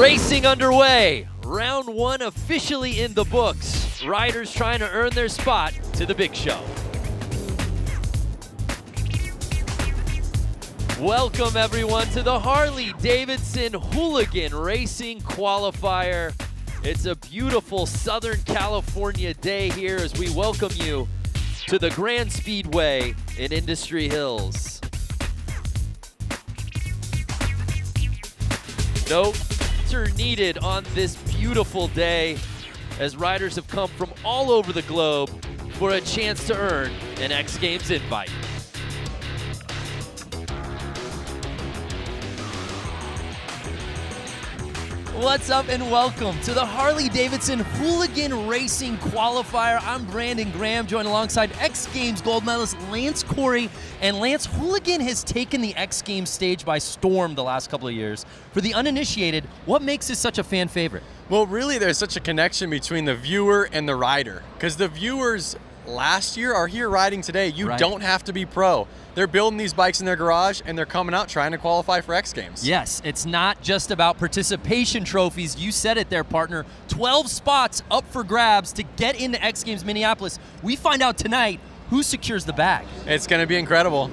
Racing underway. Round one officially in the books. Riders trying to earn their spot to the big show. Welcome everyone to the Harley-Davidson Hooligan Racing Qualifier. It's a beautiful Southern California day here as we welcome you to the Grand Speedway in Industry Hills. No are needed on this beautiful day as riders have come from all over the globe for a chance to earn an X Games invite. What's up and welcome to the Harley-Davidson Hooligan Racing Qualifier. I'm Brandon Graham, joined alongside X Games gold medalist Lance Corey. And Lance, Hooligan has taken the X Games stage by storm the last couple of years. For the uninitiated, what makes this such a fan favorite? Well, really, there's such a connection between the viewer and the rider. Because the viewers last year are here riding today. You don't have to be pro. They're building these bikes in their garage, and they're coming out trying to qualify for X Games. Yes, it's not just about participation trophies. You said it there, partner. 12 spots up for grabs to get into X Games Minneapolis. We find out tonight who secures the bag. It's going to be incredible.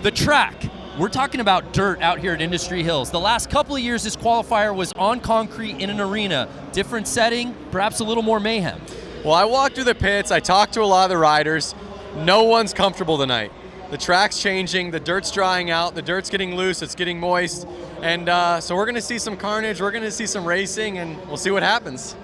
The track. We're talking about dirt out here at Industry Hills. The last couple of years, this qualifier was on concrete in an arena. Different setting, perhaps a little more mayhem. Well, I walked through the pits. I talked to a lot of the riders. No one's comfortable tonight. The track's changing, the dirt's drying out, the dirt's getting loose, it's getting moist, and so we're going to see some carnage, we're going to see some racing, and we'll see what happens.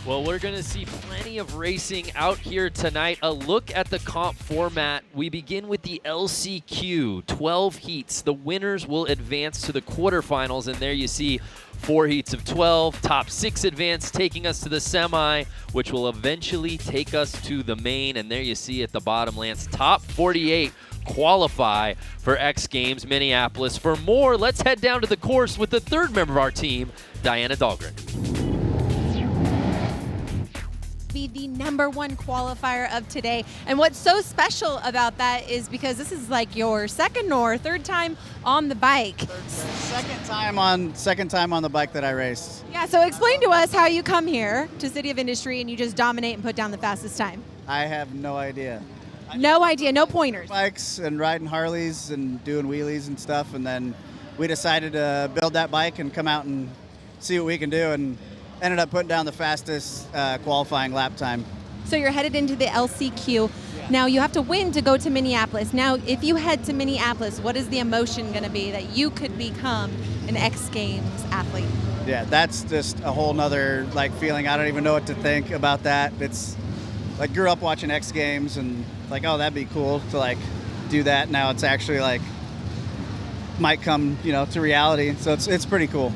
Well, we're going to see plenty of racing out here tonight. A look at the comp format. We begin with the LCQ, 12 heats. The winners will advance to the quarterfinals, and there you see 4 heats of 12, top 6 advance, taking us to the semi, which will eventually take us to the main. And there you see at the bottom, Lance, top 48 qualify for X Games Minneapolis. For more, let's head down to the course with the third member of our team, Diana Dahlgren. Be the #1 qualifier of today. And what's so special about that is because this is like your second or third time on the bike. Second time on the bike that I raced. Yeah, so explain to us how you come here to City of Industry and you just dominate and put down the fastest time. I have no idea. No idea, no pointers. Bikes and riding Harleys and doing wheelies and stuff, and then we decided to build that bike and come out and see what we can do, and ended up putting down the fastest qualifying lap time. So you're headed into the LCQ. Yeah. Now you have to win to go to Minneapolis. Now if you head to Minneapolis, what is the emotion going to be that you could become an X Games athlete? Yeah, that's just a whole nother feeling. I don't even know what to think about that. It's like grew up watching X Games and oh, that'd be cool to do that. Now it's actually might come to reality. So it's pretty cool.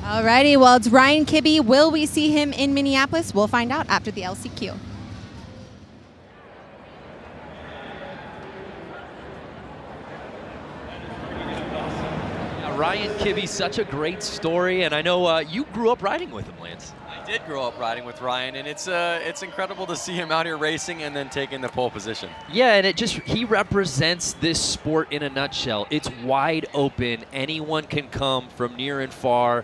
Alrighty, well, it's Ryan Kibbe. Will we see him in Minneapolis? We'll find out after the LCQ. Ryan Kibbe, such a great story, and I know you grew up riding with him, Lance. I did grow up riding with Ryan, and it's incredible to see him out here racing and then taking the pole position. Yeah, and he represents this sport in a nutshell. It's wide open. Anyone can come from near and far.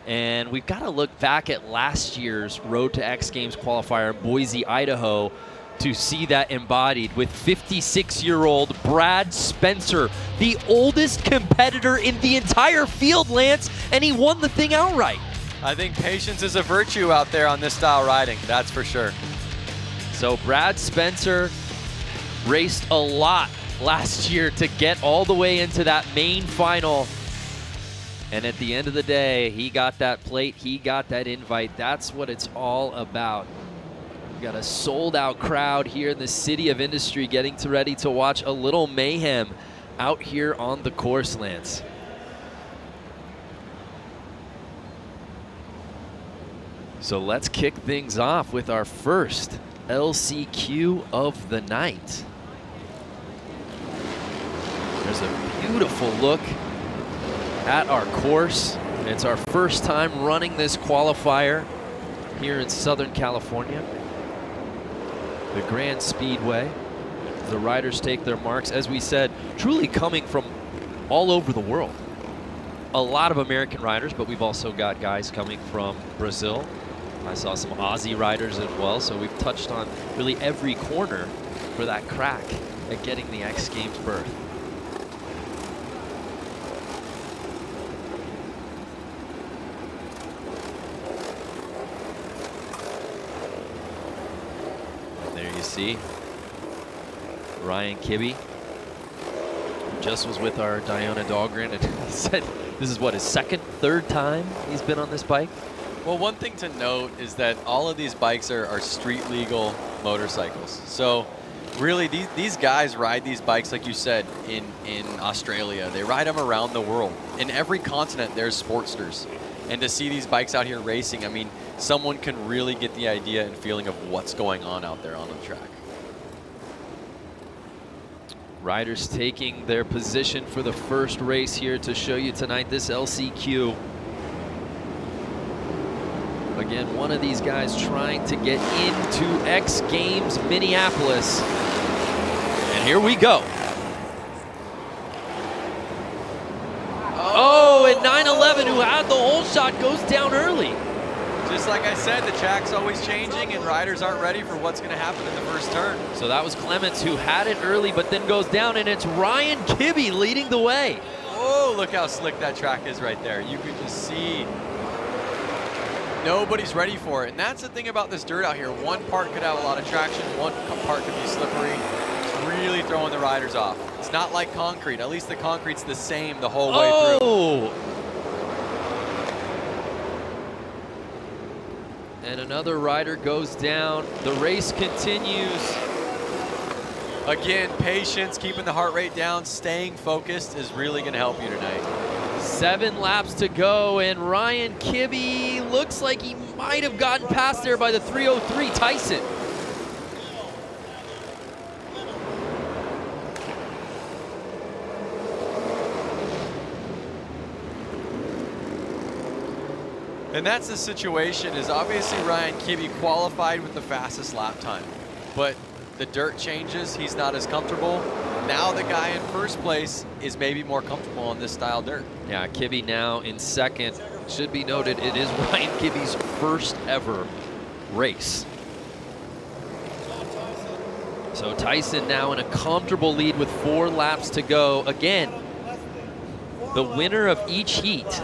And we've got to look back at last year's Road to X Games qualifier in Boise, Idaho, to see that embodied with 56-year-old Brad Spencer, the oldest competitor in the entire field, Lance, and he won the thing outright. I think patience is a virtue out there on this style riding, that's for sure. So Brad Spencer raced a lot last year to get all the way into that main final. And at the end of the day, he got that plate, he got that invite. That's what it's all about. We've got a sold-out crowd here in the City of Industry getting ready to watch a little mayhem out here on the course, Lance. So let's kick things off with our first LCQ of the night. There's a beautiful look at our course. It's our first time running this qualifier here in Southern California. The Grand Speedway. The riders take their marks, as we said, truly coming from all over the world. a lot of American riders, but we've also got guys coming from Brazil. I saw some Aussie riders as well, so we've touched on really every corner for that crack at getting the X Games berth. And there you see Ryan Kibbe. Just was with our Diona Dahlgren and he said this is what, his second, third time he's been on this bike? Well, one thing to note is that all of these bikes are street legal motorcycles. So really these guys ride these bikes, like you said, in Australia. They ride them around the world. In every continent there's Sportsters. And to see these bikes out here racing, I mean, someone can really get the idea and feeling of what's going on out there on the track. Riders taking their position for the first race here to show you tonight this LCQ. Again, one of these guys trying to get into X Games Minneapolis. And here we go. Oh, and 911, who had the whole shot, goes down early. Just like I said, the track's always changing and riders aren't ready for what's going to happen in the first turn. So that was Clements who had it early but then goes down, and it's Ryan Kibbe leading the way. Oh, look how slick that track is right there. You could just see nobody's ready for it. And that's the thing about this dirt out here. One part could have a lot of traction, one part could be slippery. It's really throwing the riders off. It's not like concrete. At least the concrete's the same the whole way through. And another rider goes down. The race continues. Again, patience, keeping the heart rate down, staying focused is really going to help you tonight. 7 laps to go, and Ryan Kibbe looks like he might have gotten past there by the 303 Tyson. And that's the situation, is obviously Ryan Kibbe qualified with the fastest lap time, but the dirt changes, he's not as comfortable. Now the guy in first place is maybe more comfortable on this style dirt. Yeah, Kibbe now in second. Should be noted, it is Ryan Kibbe's first ever race. So Tyson now in a comfortable lead with 4 laps to go. Again, the winner of each heat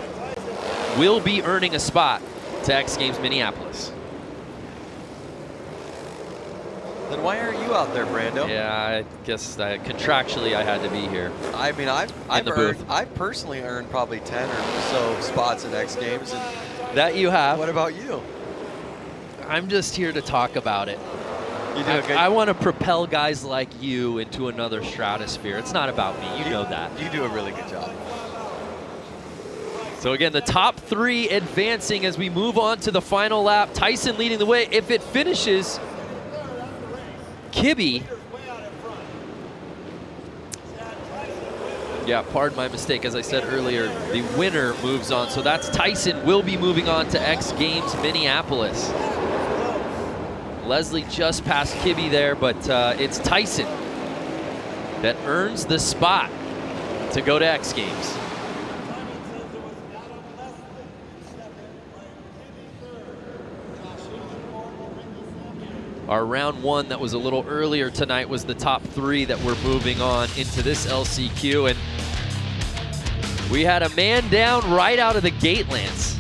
will be earning a spot to X Games Minneapolis. Then why aren't you out there, Brando? Yeah, I guess contractually I had to be here. I mean, I've personally earned probably 10 or so spots in X Games. And that you have. What about you? I'm just here to talk about it. You do a good. I want to propel guys like you into another stratosphere. It's not about me. You know that. You do a really good job. So again, the top 3 advancing as we move on to the final lap. Tyson leading the way. If it finishes, Kibbe. Yeah, pardon my mistake. As I said earlier, the winner moves on. So that's Tyson will be moving on to X Games Minneapolis. Leslie just passed Kibbe there, but it's Tyson that earns the spot to go to X Games. Our round 1 that was a little earlier tonight was the top 3 that we're moving on into this LCQ, and we had a man down right out of the gate, Lance.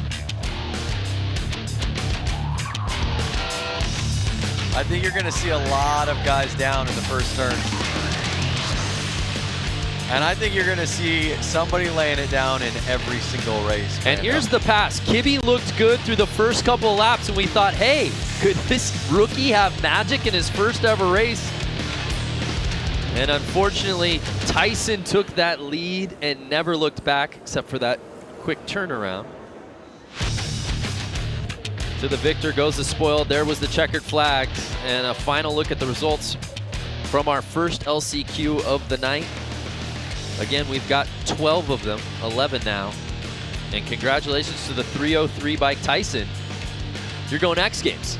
I think you're going to see a lot of guys down in the first turn. And I think you're going to see somebody laying it down in every single race. And here's the pass. Kibbe looked good through the first couple of laps, and we thought, hey, could this rookie have magic in his first ever race? And unfortunately, Tyson took that lead and never looked back except for that quick turnaround. To the victor goes the spoil. There was the checkered flag. And a final look at the results from our first LCQ of the night. Again, we've got 12 of them, 11 now. And congratulations to the 303 bike Tyson. You're going X Games.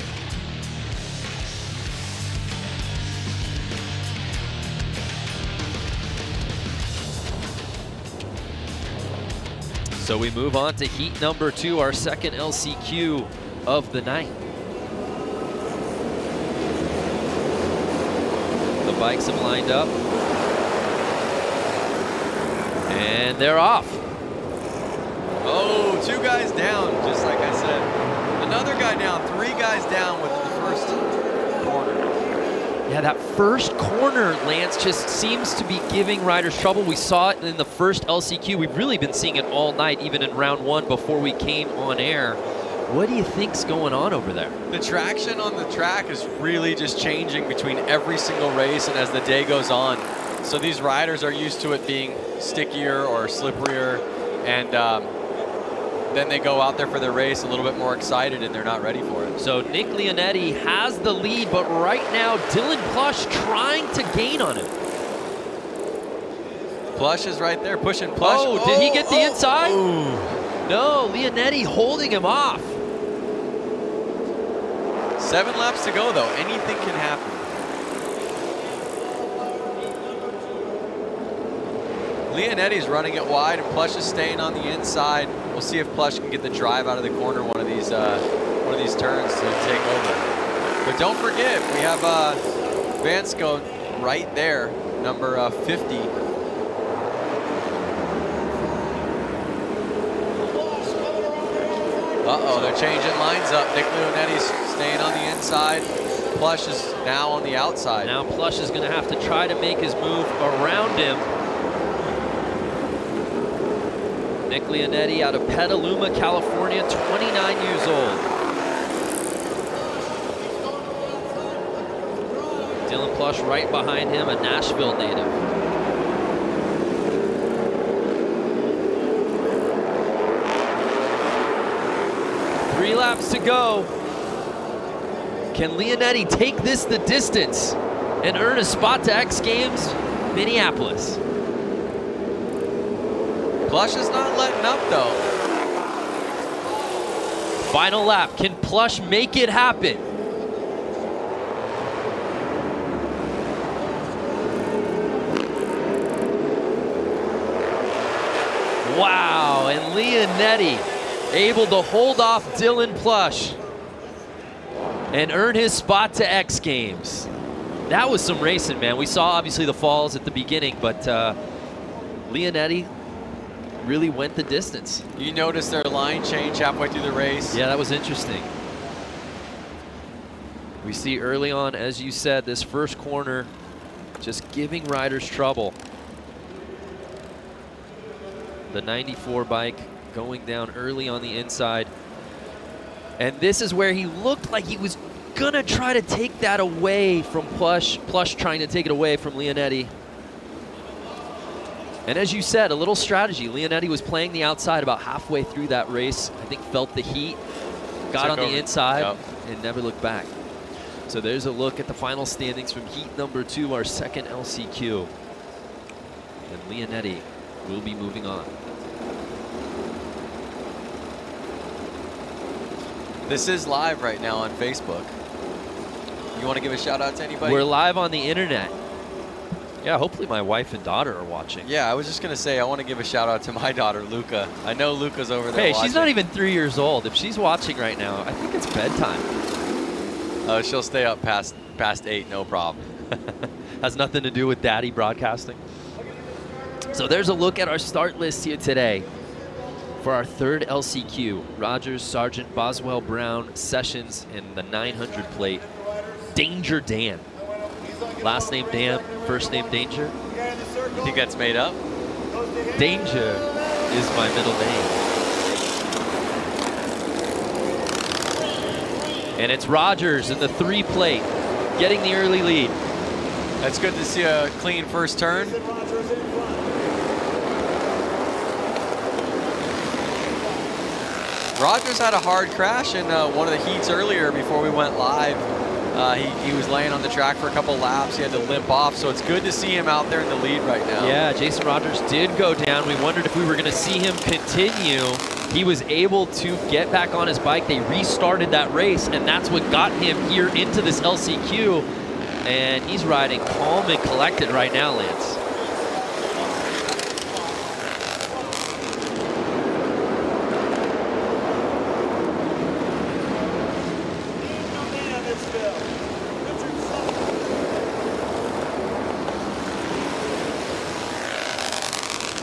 So we move on to heat number 2, our second LCQ of the night. The bikes have lined up. And they're off. Oh, 2 guys down, just like I said. Another guy down, 3 guys down with the first corner. Yeah, that first corner, Lance, just seems to be giving riders trouble. We saw it in the first LCQ. We've really been seeing it all night, even in round 1 before we came on air. What do you think's going on over there? The traction on the track is really just changing between every single race and as the day goes on. So these riders are used to it being stickier or slipperier, and then they go out there for their race a little bit more excited and they're not ready for it. So Nick Leonetti has the lead, but right now Dylan Plush trying to gain on him. Plush is right there pushing Plush. Oh, did he get the inside? Ooh. No, Leonetti holding him off. 7 laps to go though, anything can happen. Leonetti's running it wide and Plush is staying on the inside. We'll see if Plush can get the drive out of the corner one of these turns to take over. But don't forget, we have Vansko right there, number 50. Uh-oh, they're changing lines up. Nick Leonetti's staying on the inside. Plush is now on the outside. Now Plush is going to have to try to make his move around him. Nick Leonetti out of Petaluma, California, 29 years old. Dylan Plush right behind him, a Nashville native. Three laps to go. Can Leonetti take this the distance and earn a spot to X Games Minneapolis? Plush is not letting up though. Final lap, can Plush make it happen? Wow, and Leonetti able to hold off Dylan Plush and earn his spot to X Games. That was some racing, man. We saw obviously the falls at the beginning, but Leonetti really went the distance. You notice their line change halfway through the race. Yeah, that was interesting. We see early on, as you said, this first corner just giving riders trouble. The 94 bike going down early on the inside. And this is where he looked like he was gonna try to take that away from Plush. Plush trying to take it away from Leonetti. And as you said, a little strategy. Leonetti was playing the outside about halfway through that race. I think felt the heat, got on the inside, and never looked back. So there's a look at the final standings from heat number 2, our second LCQ. And Leonetti will be moving on. This is live right now on Facebook. You want to give a shout out to anybody? We're live on the internet. Yeah, hopefully my wife and daughter are watching. Yeah, I was just going to say, I want to give a shout out to my daughter, Luca. I know Luca's over there watching. She's not even 3 years old. If she's watching right now, I think it's bedtime. She'll stay up past 8, no problem. Has nothing to do with daddy broadcasting. So there's a look at our start list here today for our third LCQ. Rogers, Sargent, Boswell, Brown, Sessions, and the 900 plate. Danger Dan. Last name Dan, first name Danger. You think that's made up? Danger is my middle name. And it's Rogers in the 3 plate, getting the early lead. That's good to see a clean first turn. Rogers had a hard crash in one of the heats earlier before we went live. He was laying on the track for a couple laps. He had to limp off, so it's good to see him out there in the lead right now. Yeah, Jason Rogers did go down. We wondered if we were going to see him continue. He was able to get back on his bike. They restarted that race, and that's what got him here into this LCQ. And he's riding calm and collected right now, Lance.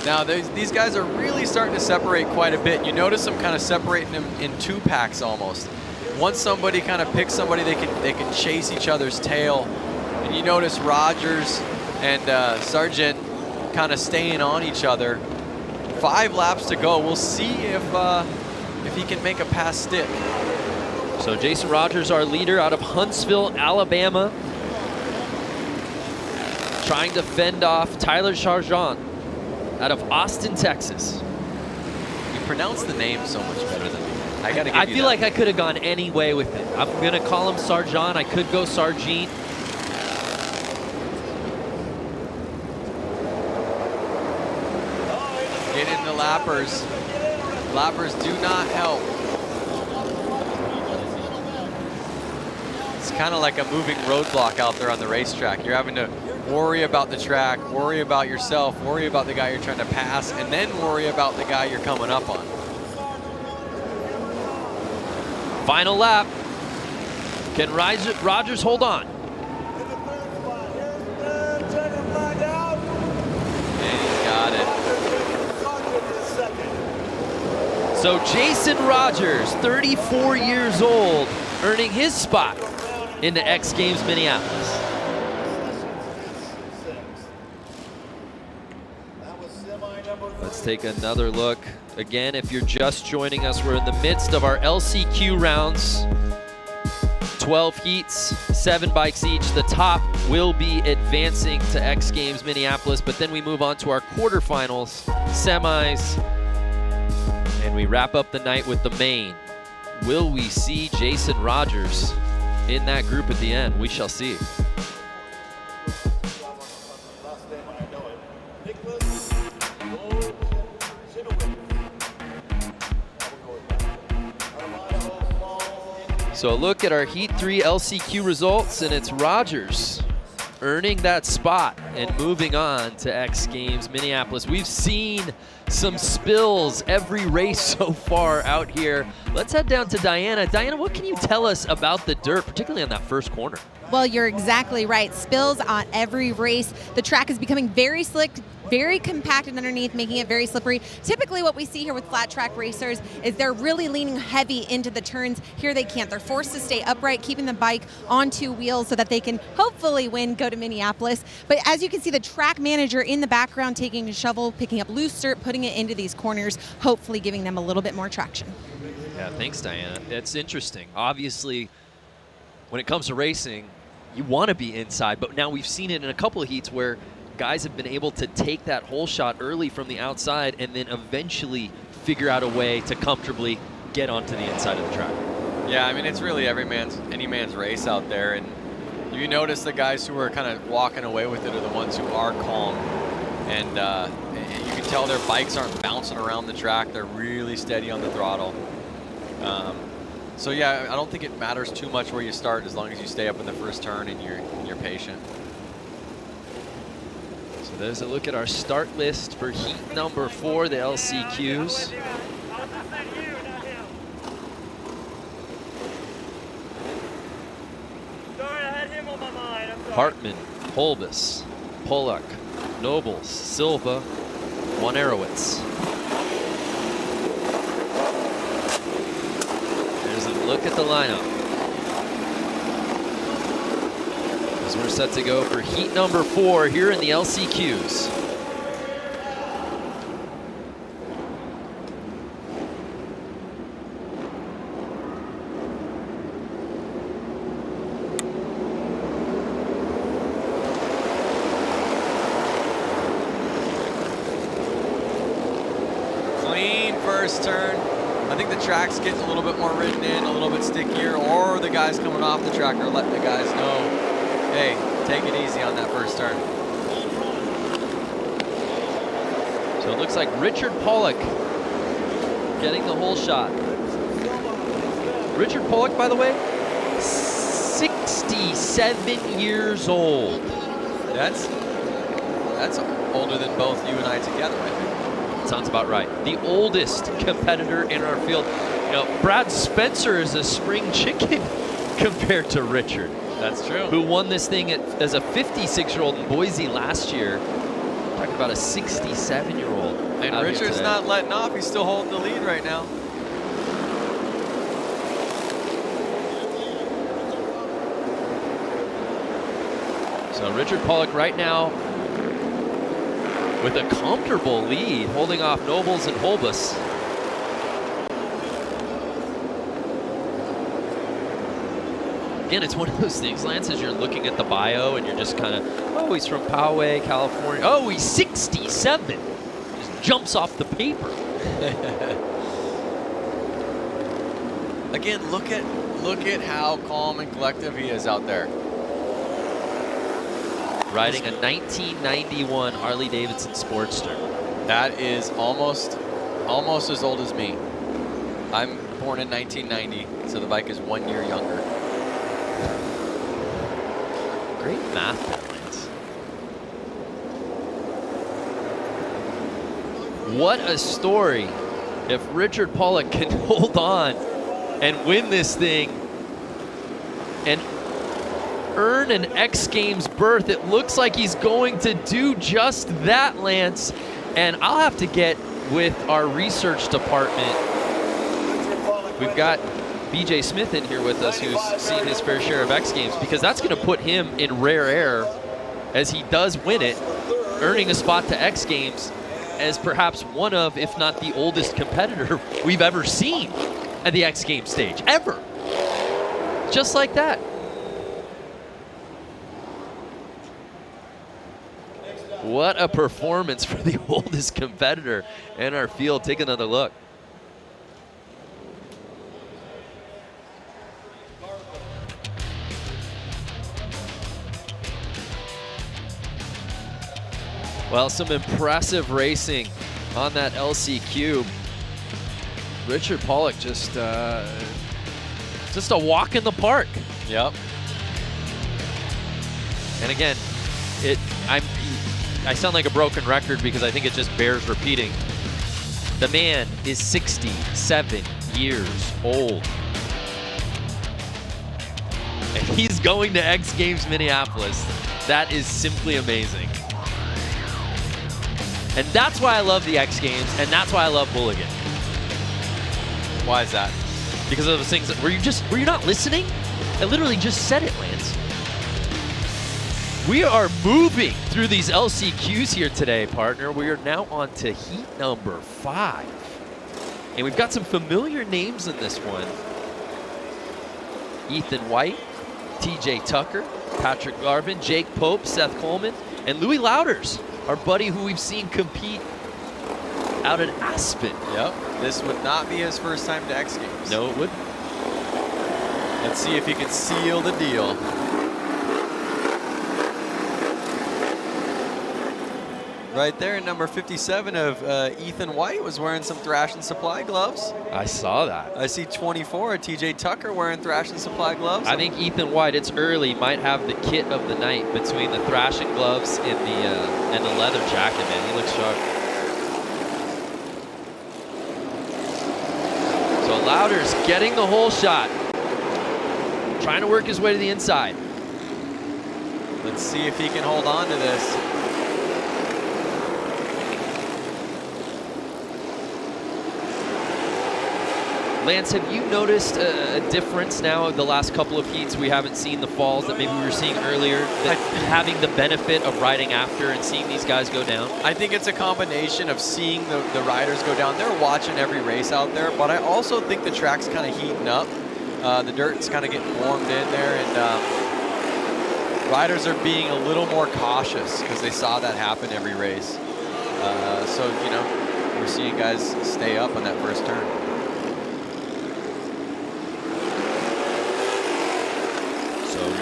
Now, these guys are really starting to separate quite a bit. You notice them kind of separating them in 2 packs almost. Once somebody kind of picks somebody, they can chase each other's tail. And you notice Rogers and Sargent kind of staying on each other. 5 laps to go. We'll see if he can make a pass stick. So Jason Rogers, our leader out of Huntsville, Alabama, trying to fend off Tyler Sargent out of Austin, Texas. You pronounce the name so much better than me. I gotta give I you feel that. like I could have gone any way with it. I'm gonna call him Sargent. I could go Sargent. Get in the lappers. Lappers do not help. It's kind of like a moving roadblock out there on the racetrack. You're having to worry about the track, worry about yourself, worry about the guy you're trying to pass, and then worry about the guy you're coming up on. Final lap. Can Rogers hold on? And he's got it. So Jason Rogers, 34 years old, earning his spot into X Games Minneapolis. Let's take another look. Again, if you're just joining us, we're in the midst of our LCQ rounds. 12 heats, 7 bikes each. The top will be advancing to X Games Minneapolis, but then we move on to our quarterfinals, semis, and we wrap up the night with the main. Will we see Jason Rogers in that group at the end? We shall see. So a look at our Heat 3 LCQ results, and it's Rogers earning that spot and moving on to X Games Minneapolis. We've seen some spills every race so far out here. Let's head down to Diana. Diana, what can you tell us about the dirt, particularly on that first corner? Well, you're exactly right. Spills on every race. The track is becoming very slick, very compacted underneath, making it very slippery. Typically what we see here with flat track racers is they're really leaning heavy into the turns. Here they can't. They're forced to stay upright, keeping the bike on 2 wheels so that they can hopefully win, go to Minneapolis. But as you can see, the track manager in the background taking a shovel, picking up loose dirt, putting it into these corners, hopefully giving them a little bit more traction. Yeah, thanks, Diana. That's interesting. Obviously, when it comes to racing, you want to be inside, but now we've seen it in a couple of heats where guys have been able to take that hole shot early from the outside and then eventually figure out a way to comfortably get onto the inside of the track. Yeah, I mean, it's really any man's race out there, and you notice the guys who are kind of walking away with it are the ones who are calm, and you can tell their bikes aren't bouncing around the track. They're really steady on the throttle. So yeah, I don't think it matters too much where you start as long as you stay up in the first turn and you're patient. So there's a look at our start list for heat number 4, the LCQs. Hartman, Holbus, Pollock, Nobles, Silva, Wanarowitz. There's a look at the lineup as we're set to go for heat number 4 here in the LCQs. Clean first turn. I think the track's getting a little bit more ridden in, a little bit stickier, or the guys coming off the track are letting the guys know, hey, take it easy on that first turn. So it looks like Richard Pollock getting the whole shot. Richard Pollock, by the way, 67 years old. That's older than both you and I together, I think. Sounds about right. The oldest competitor in our field. You know, Brad Spencer is a spring chicken compared to Richard. That's true. Who won this thing as a 56-year-old in Boise last year. Talking about a 67-year-old. And out here Richard's today. not letting off. He's still holding the lead right now. So Richard Pollock right now with a comfortable lead, holding off Nobles and Holbus. Again, it's one of those things, Lance, as you're looking at the bio and you're just kind of, oh, he's from Poway, California. Oh, he's 67. Just jumps off the paper. Again, look at how calm and collective he is out there. Riding a 1991 Harley-Davidson Sportster. That is almost as old as me. I'm born in 1990, so the bike is 1 year younger. Great math there, Lance. What a story if Richard Pollock can hold on and win this thing and earn an X Games berth. It looks like he's going to do just that, Lance. And I'll have to get with our research department. We've got BJ Smith in here with us, who's seen his fair share of X Games, because that's going to put him in rare air as he does win it, earning a spot to X Games as perhaps one of, if not the oldest competitor we've ever seen at the X Games stage, ever. Just like that. What a performance for the oldest competitor in our field. Take another look. Well, some impressive racing on that LC Cube. Richard Pollock just a walk in the park. Yep. And again, I sound like a broken record because I think it just bears repeating. The man is 67 years old. And he's going to X Games Minneapolis. That is simply amazing. And that's why I love the X Games, and that's why I love Hooligan. Why is that? Because of those things that, were you not listening? I literally just said it, Lance. We are moving through these LCQs here today, partner. We are now on to heat number 5. And we've got some familiar names in this one. Ethan White, TJ Tucker, Patrick Garvin, Jake Pope, Seth Coleman, and Louis Louders, our buddy who we've seen compete out at Aspen. Yep. This would not be his first time to X Games. No, it wouldn't. Let's see if he can seal the deal. Right there, number 57 of Ethan White was wearing some Thrash and Supply gloves. I saw that. I see 24 of TJ Tucker wearing Thrash and Supply gloves. I think Ethan White, it's early, might have the kit of the night between the thrashing gloves and the leather jacket, man. He looks sharp. So Louders getting the hole shot. Trying to work his way to the inside. Let's see if he can hold on to this. Lance, have you noticed a difference now the last couple of heats? We haven't seen the falls that maybe we were seeing earlier, that having the benefit of riding after and seeing these guys go down? I think it's a combination of seeing the riders go down. They're watching every race out there, but I also think the track's kind of heating up. The dirt's kind of getting warmed in there, and riders are being a little more cautious because they saw that happen every race. So, you know, we're seeing guys stay up on that first turn.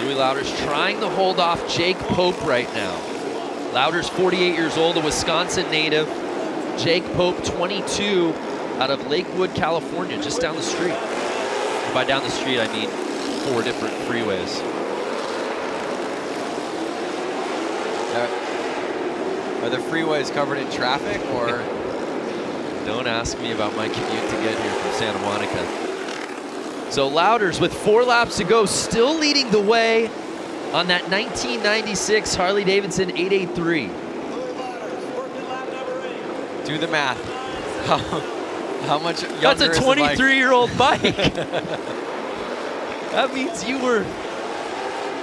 Louis Louders trying to hold off Jake Pope right now. Louders, 48 years old, a Wisconsin native. Jake Pope, 22, out of Lakewood, California, just down the street. And by down the street, I mean 4 different freeways. Are the freeways covered in traffic, or? Don't ask me about my commute to get here from Santa Monica. So Louders with 4 laps to go, still leading the way on that 1996 Harley-Davidson 883. Do the math. How much younger That's a is the bike? 23-year-old bike. That means you were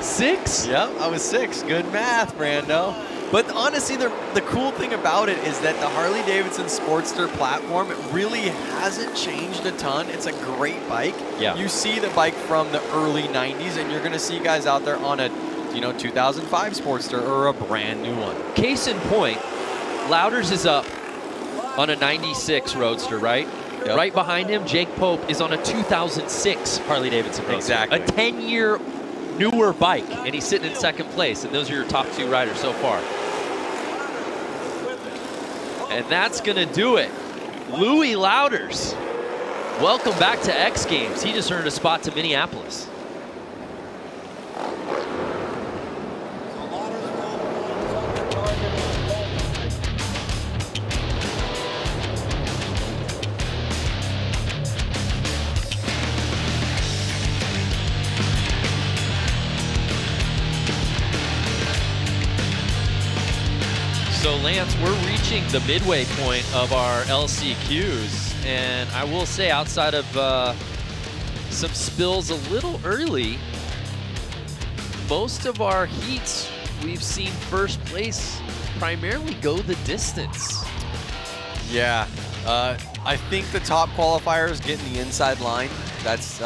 6? Yep, I was 6. Good math, Brando. But honestly, the cool thing about it is that the Harley-Davidson Sportster platform, it really hasn't changed a ton. It's a great bike. Yeah. You see the bike from the early 90s, and you're going to see guys out there on a 2005 Sportster or a brand new one. Case in point, Louders is up on a 96 Roadster, right? Yep. Right behind him, Jake Pope is on a 2006 Harley-Davidson Roadster. Exactly. A 10-year newer bike, and he's sitting in second place, and those are your top 2 riders so far. And that's going to do it. Louis Louders, welcome back to X Games. He just earned a spot to Minneapolis. So Lance, we're reaching the midway point of our LCQs, and I will say, outside of some spills a little early, most of our heats we've seen first place primarily go the distance. Yeah, I think the top qualifier is getting the inside line. That's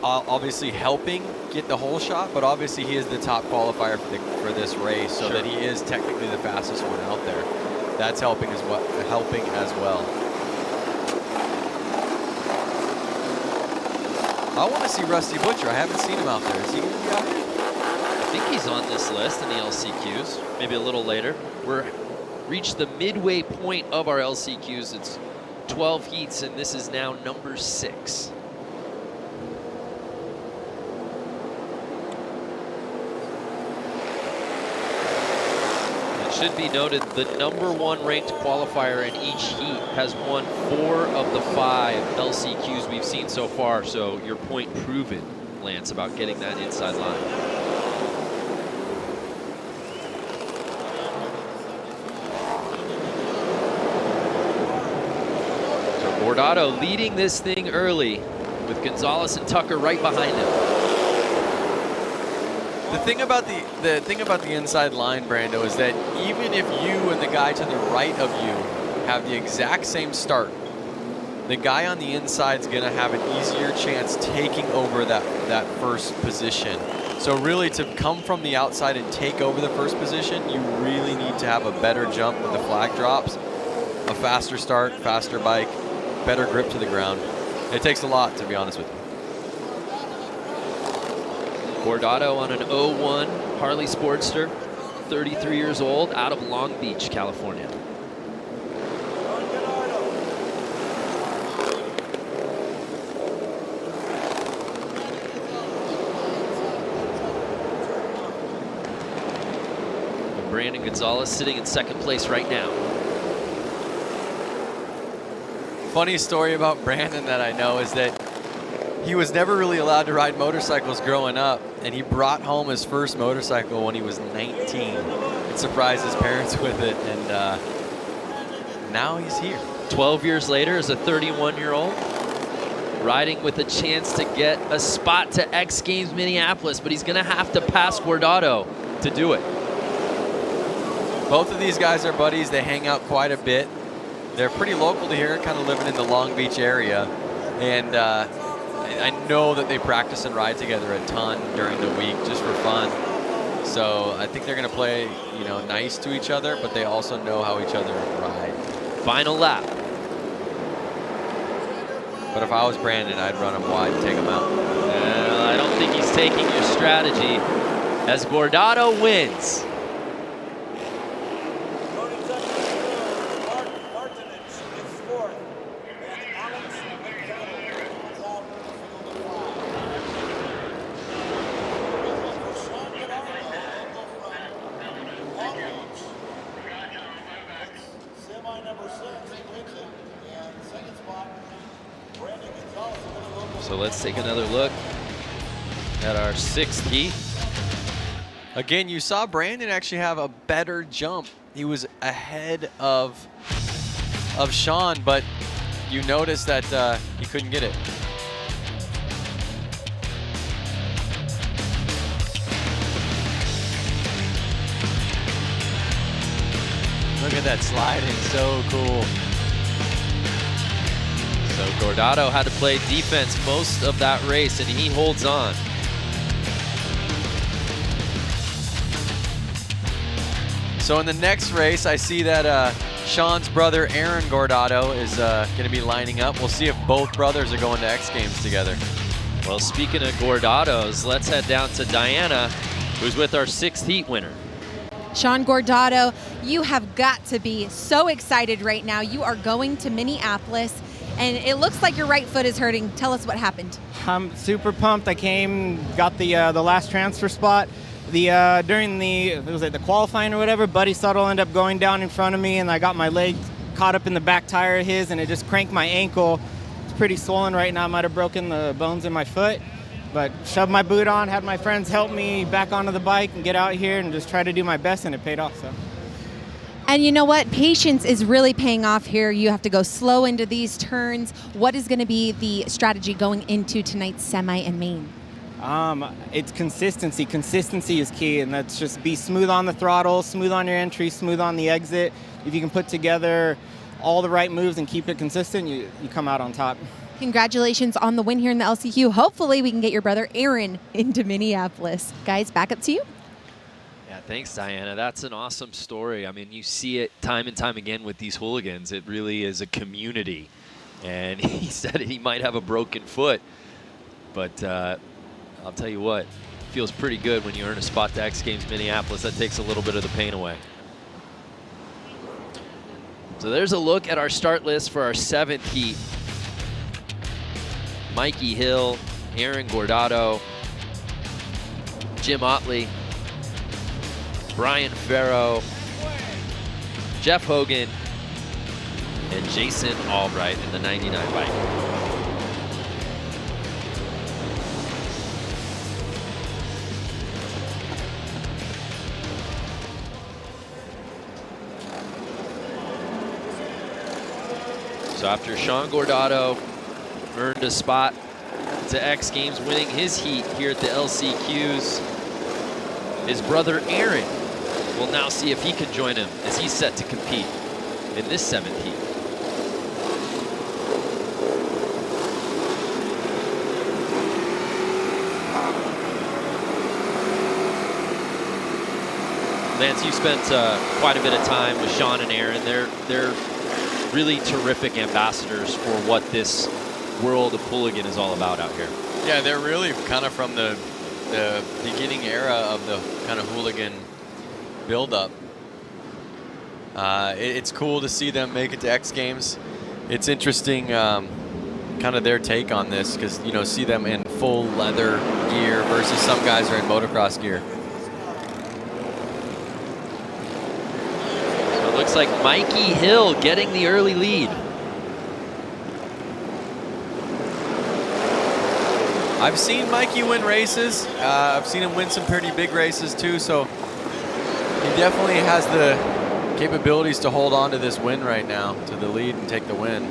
obviously helping get the whole shot, but obviously he is the top qualifier for this race, so that he is technically the fastest one out there. That's helping as well. I want to see Rusty Butcher. I haven't seen him out there. Is he going to be out here? I think he's on this list in the LCQs, maybe a little later. We're reached the midway point of our LCQs. It's 12 heats, and this is now number 6. Should be noted, the #1 ranked qualifier in each heat has won 4 of the 5 LCQs we've seen so far. So your point proven, Lance, about getting that inside line. So Bordato leading this thing early with Gonzalez and Tucker right behind him. The thing about the inside line, Brando, is that even if you and the guy to the right of you have the exact same start, the guy on the inside is going to have an easier chance taking over that first position. So really, to come from the outside and take over the first position, you really need to have a better jump when the flag drops, a faster start, faster bike, better grip to the ground. It takes a lot, to be honest with you. Bordato on an 01 Harley Sportster, 33 years old, out of Long Beach, California. And Brandon Gonzalez sitting in second place right now. Funny story about Brandon that I know is that he was never really allowed to ride motorcycles growing up, and he brought home his first motorcycle when he was 19 and surprised his parents with it, and now he's here. 12 years later, as a 31-year-old, riding with a chance to get a spot to X Games Minneapolis, but he's going to have to pass Bordato to do it. Both of these guys are buddies. They hang out quite a bit. They're pretty local to here, kind of living in the Long Beach area, and I know that they practice and ride together a ton during the week just for fun. So I think they're going to play, nice to each other, but they also know how each other ride. Final lap. But if I was Brandon, I'd run him wide and take him out. I don't think he's taking your strategy as Bordato wins. So let's take another look at our 6th heat. Again, you saw Brandon actually have a better jump. He was ahead of of Sean, but you notice that he couldn't get it. Look at that sliding, so cool. So Gordado had to play defense most of that race, and he holds on. So in the next race, I see that Sean's brother, Aaron Gordado, is going to be lining up. We'll see if both brothers are going to X Games together. Well, speaking of Gordados, let's head down to Diana, who's with our 6th heat winner. Sean Gordado, you have got to be so excited right now. You are going to Minneapolis, and it looks like your right foot is hurting. Tell us what happened. I'm super pumped. I came, got the last transfer spot. During the qualifying or whatever, Buddy Tuttle ended up going down in front of me, and I got my leg caught up in the back tire of his, and it just cranked my ankle. It's pretty swollen right now. I might have broken the bones in my foot. But shoved my boot on, had my friends help me back onto the bike and get out here and just try to do my best, and it paid off. So. And you know what? Patience is really paying off here. You have to go slow into these turns. What is going to be the strategy going into tonight's semi and main? It's consistency. Consistency is key, and that's just be smooth on the throttle, smooth on your entry, smooth on the exit. If you can put together all the right moves and keep it consistent, you come out on top. Congratulations on the win here in the LCQ. Hopefully we can get your brother Aaron into Minneapolis. Guys, back up to you. Yeah, thanks, Diana. That's an awesome story. I mean, you see it time and time again with these hooligans. It really is a community. And he said he might have a broken foot, but I'll tell you what, it feels pretty good when you earn a spot to X Games Minneapolis. That takes a little bit of the pain away. So there's a look at our start list for our 7th heat. Mikey Hill, Aaron Gordado, Jim Otley, Brian Farrow, Jeff Hogan, and Jason Albright in the 99 bike. So after Sean Gordado earned a spot to X Games, winning his heat here at the LCQs, his brother Aaron will now see if he can join him as he's set to compete in this 7th heat. Lance, you spent quite a bit of time with Sean and Aaron. They're really terrific ambassadors for what this world of hooligan is all about out here. Yeah, they're really kind of from the beginning era of the kind of hooligan build-up. It's cool to see them make it to X Games. It's interesting, kind of their take on this, because see them in full leather gear versus some guys are in motocross gear. So it looks like Mikey Hill getting the early lead. I've seen Mikey win races. I've seen him win some pretty big races too, so he definitely has the capabilities to hold on to this win right now, to the lead and take the win.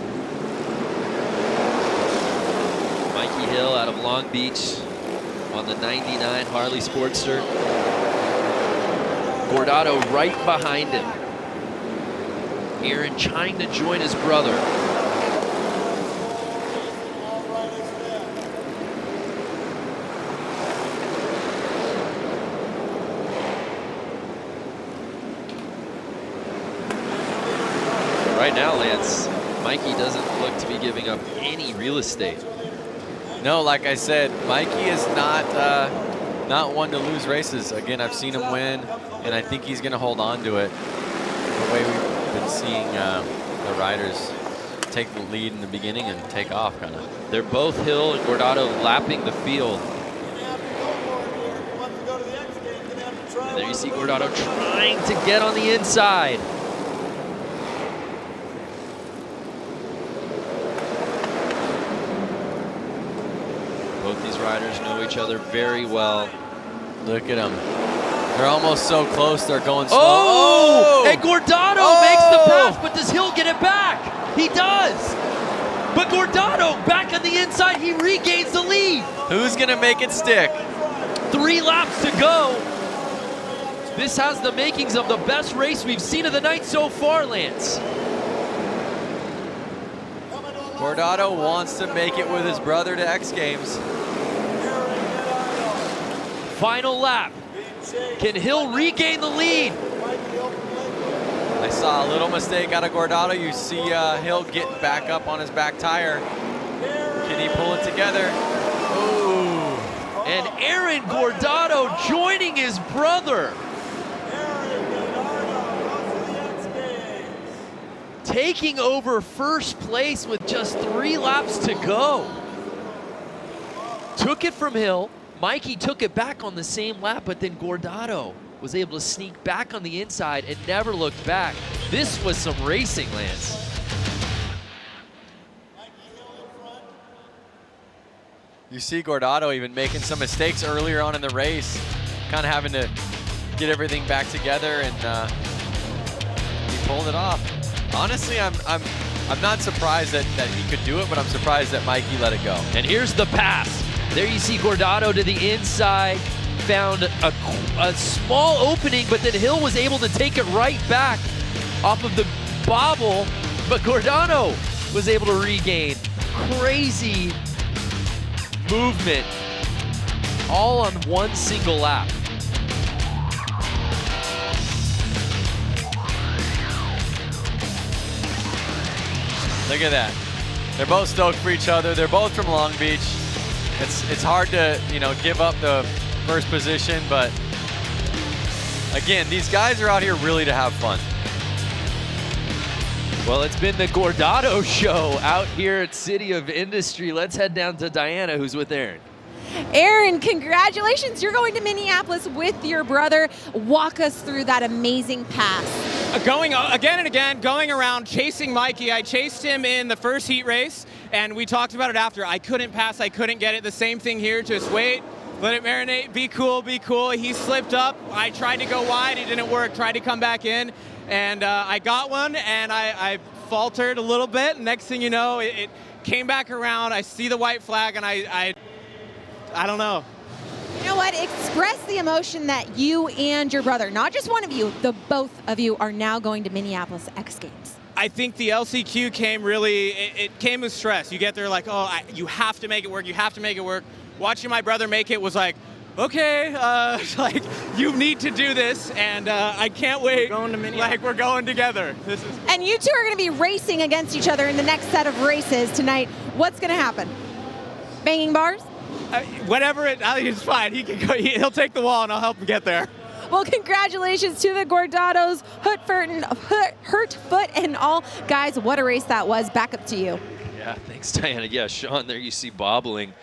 Mikey Hill out of Long Beach on the 99 Harley Sportster. Gordado right behind him. Aaron trying to join his brother. Right now, Lance, Mikey doesn't look to be giving up any real estate. No, like I said, Mikey is not one to lose races. Again, I've seen him win, and I think he's going to hold on to it. The way we've been seeing the riders take the lead in the beginning and take off, kind of. They're both Hill and Gordado lapping the field. And there you see Gordado trying to get on the inside. Both these riders know each other very well. Look at them. They're almost so close, they're going slow. Oh! And Gordado makes the pass, but does Hill get it back? He does! But Gordado back on the inside, he regains the lead. Who's going to make it stick? 3 laps to go. This has the makings of the best race we've seen of the night so far, Lance. Gordado wants to make it with his brother to X Games. Final lap. Can Hill regain the lead? I saw a little mistake out of Gordado. You see Hill get back up on his back tire. Can he pull it together? Ooh. And Aaron Gordado joining his brother. Taking over first place with just 3 laps to go. Took it from Hill. Mikey took it back on the same lap, but then Gordado was able to sneak back on the inside and never looked back. This was some racing, Lance. You see Gordado even making some mistakes earlier on in the race, kind of having to get everything back together, and he pulled it off. Honestly, I'm not surprised that he could do it, but I'm surprised that Mikey let it go. And here's the pass. There you see Gordado to the inside, found a small opening, but then Hill was able to take it right back off of the bobble, but Gordado was able to regain. Crazy movement, all on one single lap. Look at that. They're both stoked for each other. They're both from Long Beach. It's hard to, give up the first position, but again, these guys are out here really to have fun. Well, it's been the Gordado show out here at City of Industry. Let's head down to Diana, who's with Aaron. Aaron, congratulations. You're going to Minneapolis with your brother. Walk us through that amazing pass. Going again and again, going around, chasing Mikey. I chased him in the first heat race, and we talked about it after. I couldn't pass, I couldn't get it. The same thing here, just wait, let it marinate, be cool, be cool. He slipped up. I tried to go wide, it didn't work. Tried to come back in, and I got one, and I faltered a little bit. Next thing you know, it came back around. I see the white flag, and I don't know. You know what? Express the emotion that you and your brother, not just one of you, the both of you are now going to Minneapolis X Games. I think the LCQ came really, it came with stress. You get there like, you have to make it work, you have to make it work. Watching my brother make it was like, okay, like, you need to do this, and I can't wait. We're going to Minneapolis. Like, we're going together. This is cool. And you two are going to be racing against each other in the next set of races tonight. What's going to happen? Banging bars? Whatever, it's fine. He can go. He'll take the wall, and I'll help him get there. Well, congratulations to the Gordados, Hurt Foot, and all. Guys, what a race that was. Back up to you. Yeah, thanks, Diana. Yeah, Sean, there you see bobbling.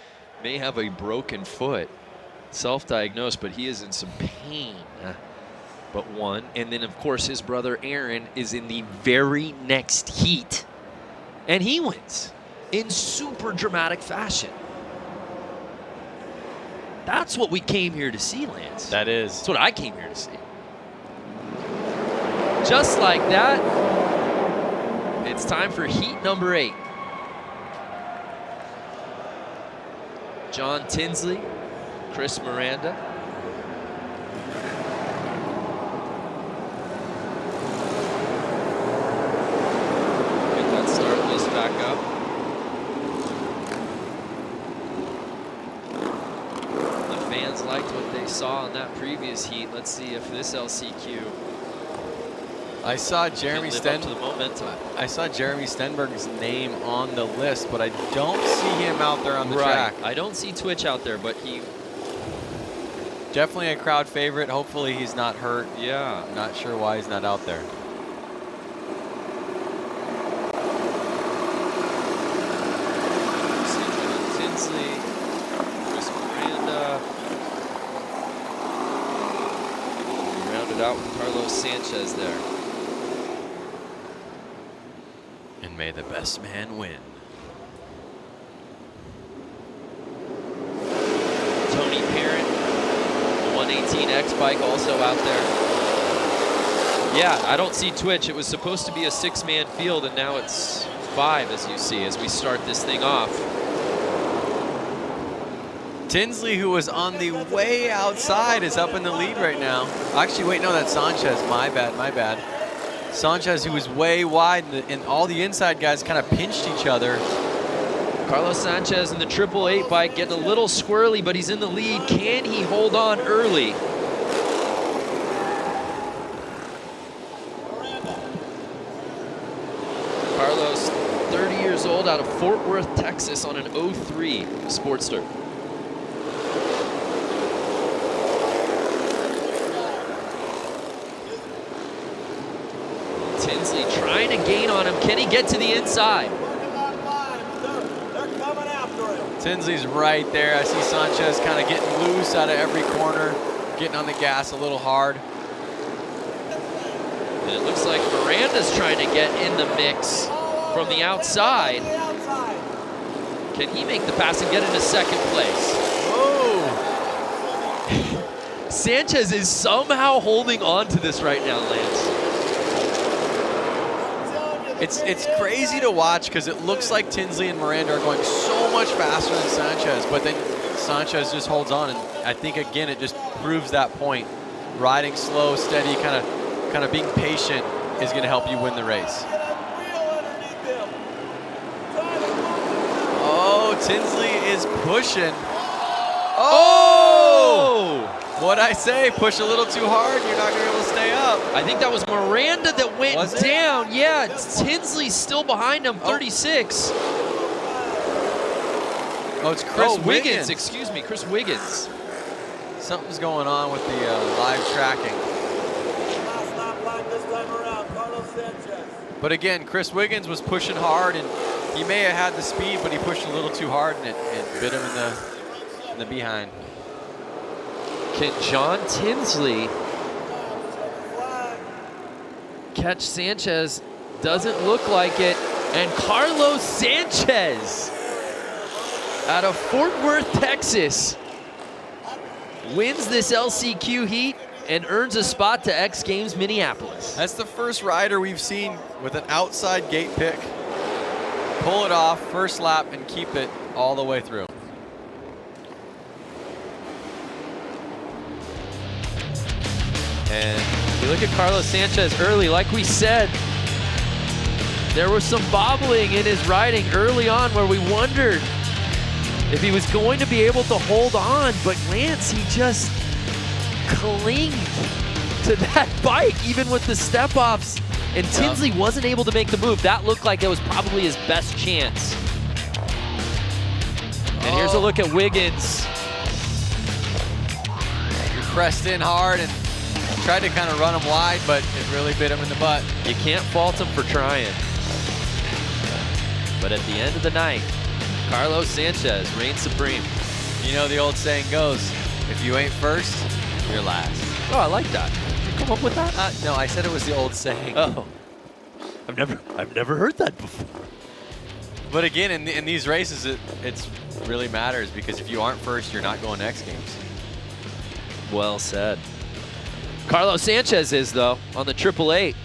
May have a broken foot. Self-diagnosed, but he is in some pain. But one. And then, of course, his brother Aaron is in the very next heat. And he wins in super dramatic fashion. That's what we came here to see, Lance. That is. That's what I came here to see. Just like that, it's time for heat number 8. John Tinsley, Chris Miranda. Get that start list back up. Fans liked what they saw in that previous heat. Let's see if this LCQ I saw Jeremy I saw Jeremy Stenberg's name on the list, but I don't see him out there on the track. I don't see Twitch out there, but he definitely a crowd favorite. Hopefully he's not hurt. Yeah. I'm not sure why he's not out there. Tinsley, Chris Miranda. Rounded out with Carlos Sanchez there. And may the best man win. Tony Parent, 118X bike also out there. Yeah, I don't see Twitch. It was supposed to be a 6-man field, and now it's 5, as you see, as we start this thing off. Tinsley, who was on the way outside, is up in the lead right now. Actually, wait, no, that's Sanchez. My bad. Sanchez, who was way wide, and all the inside guys kind of pinched each other. Carlos Sanchez in the 888 bike getting a little squirrely, but he's in the lead. Can he hold on early? Carlos, 30 years old, out of Fort Worth, Texas, on an 03 Sportster. Tinsley trying to gain on him. Can he get to the inside? Tinsley's right there. I see Sanchez kind of getting loose out of every corner, getting on the gas a little hard. And it looks like Miranda's trying to get in the mix from the outside. Can he make the pass and get into second place? Oh! Sanchez is somehow holding on to this right now, Lance. It's crazy to watch because it looks like Tinsley and Miranda are going so much faster than Sanchez, but then Sanchez just holds on, and I think again it just proves that point. Riding slow, steady, kind of being patient is going to help you win the race. Oh, Tinsley is pushing. Oh! What'd I say? Push a little too hard, you're not going to be able to stay up. I think that was Miranda that went down. Yeah, Tinsley's still behind him, 36. Oh, it's Chris Wiggins. Excuse me, Chris Wiggins. Something's going on with the live tracking. But again, Chris Wiggins was pushing hard, and he may have had the speed, but he pushed a little too hard, and it bit him in the behind. Can John Tinsley catch Sanchez? Doesn't look like it. And Carlos Sanchez out of Fort Worth, Texas, wins this LCQ heat and earns a spot to X Games Minneapolis. That's the first rider we've seen with an outside gate pick pull it off first lap and keep it all the way through. And you look at Carlos Sanchez early, like we said, there was some bobbling in his riding early on where we wondered if he was going to be able to hold on, but Lance, he just clinged to that bike, even with the step-offs, and Tinsley wasn't able to make the move. That looked like it was probably his best chance. And here's a look at Wiggins. He pressed in hard and tried to kind of run him wide, but it really bit him in the butt. You can't fault him for trying. But at the end of the night, Carlos Sanchez reigns supreme. You know the old saying goes, if you ain't first, you're last. Oh, I like that. Did you come up with that? No, I said it was the old saying. Oh, I've never heard that before. But again, in these races, it really matters because if you aren't first, you're not going to X Games. Well said. Carlos Sanchez is, though, on the 888.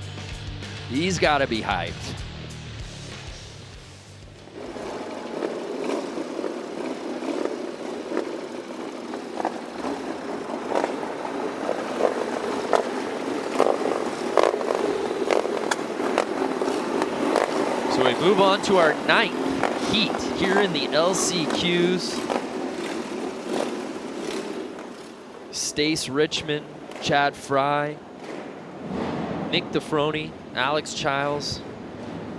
He's got to be hyped. So we move on to our 9th heat here in the LCQs. Stace Richmond, Chad Fry, Nick DeFroni, Alex Childs,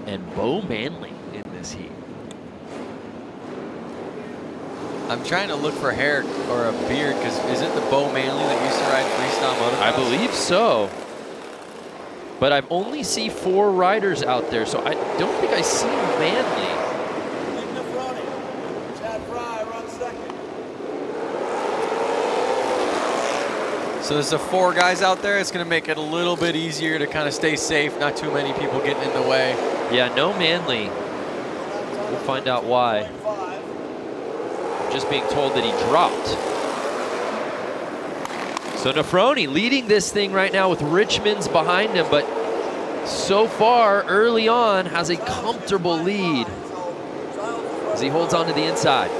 and Bo Manley in this heat. I'm trying to look for hair or a beard because is it the Bo Manley that used to ride freestyle motocross? I believe so. But I've only seen 4 riders out there, so I don't think I see Manley. Nick DeFroni, Chad Fry runs second. So there's the 4 guys out there. It's going to make it a little bit easier to kind of stay safe. Not too many people getting in the way. Yeah, no Manley. We'll find out why. Just being told that he dropped. So Nefroni leading this thing right now with Richmond's behind him, but so far, early on, has a comfortable lead as he holds on to the inside.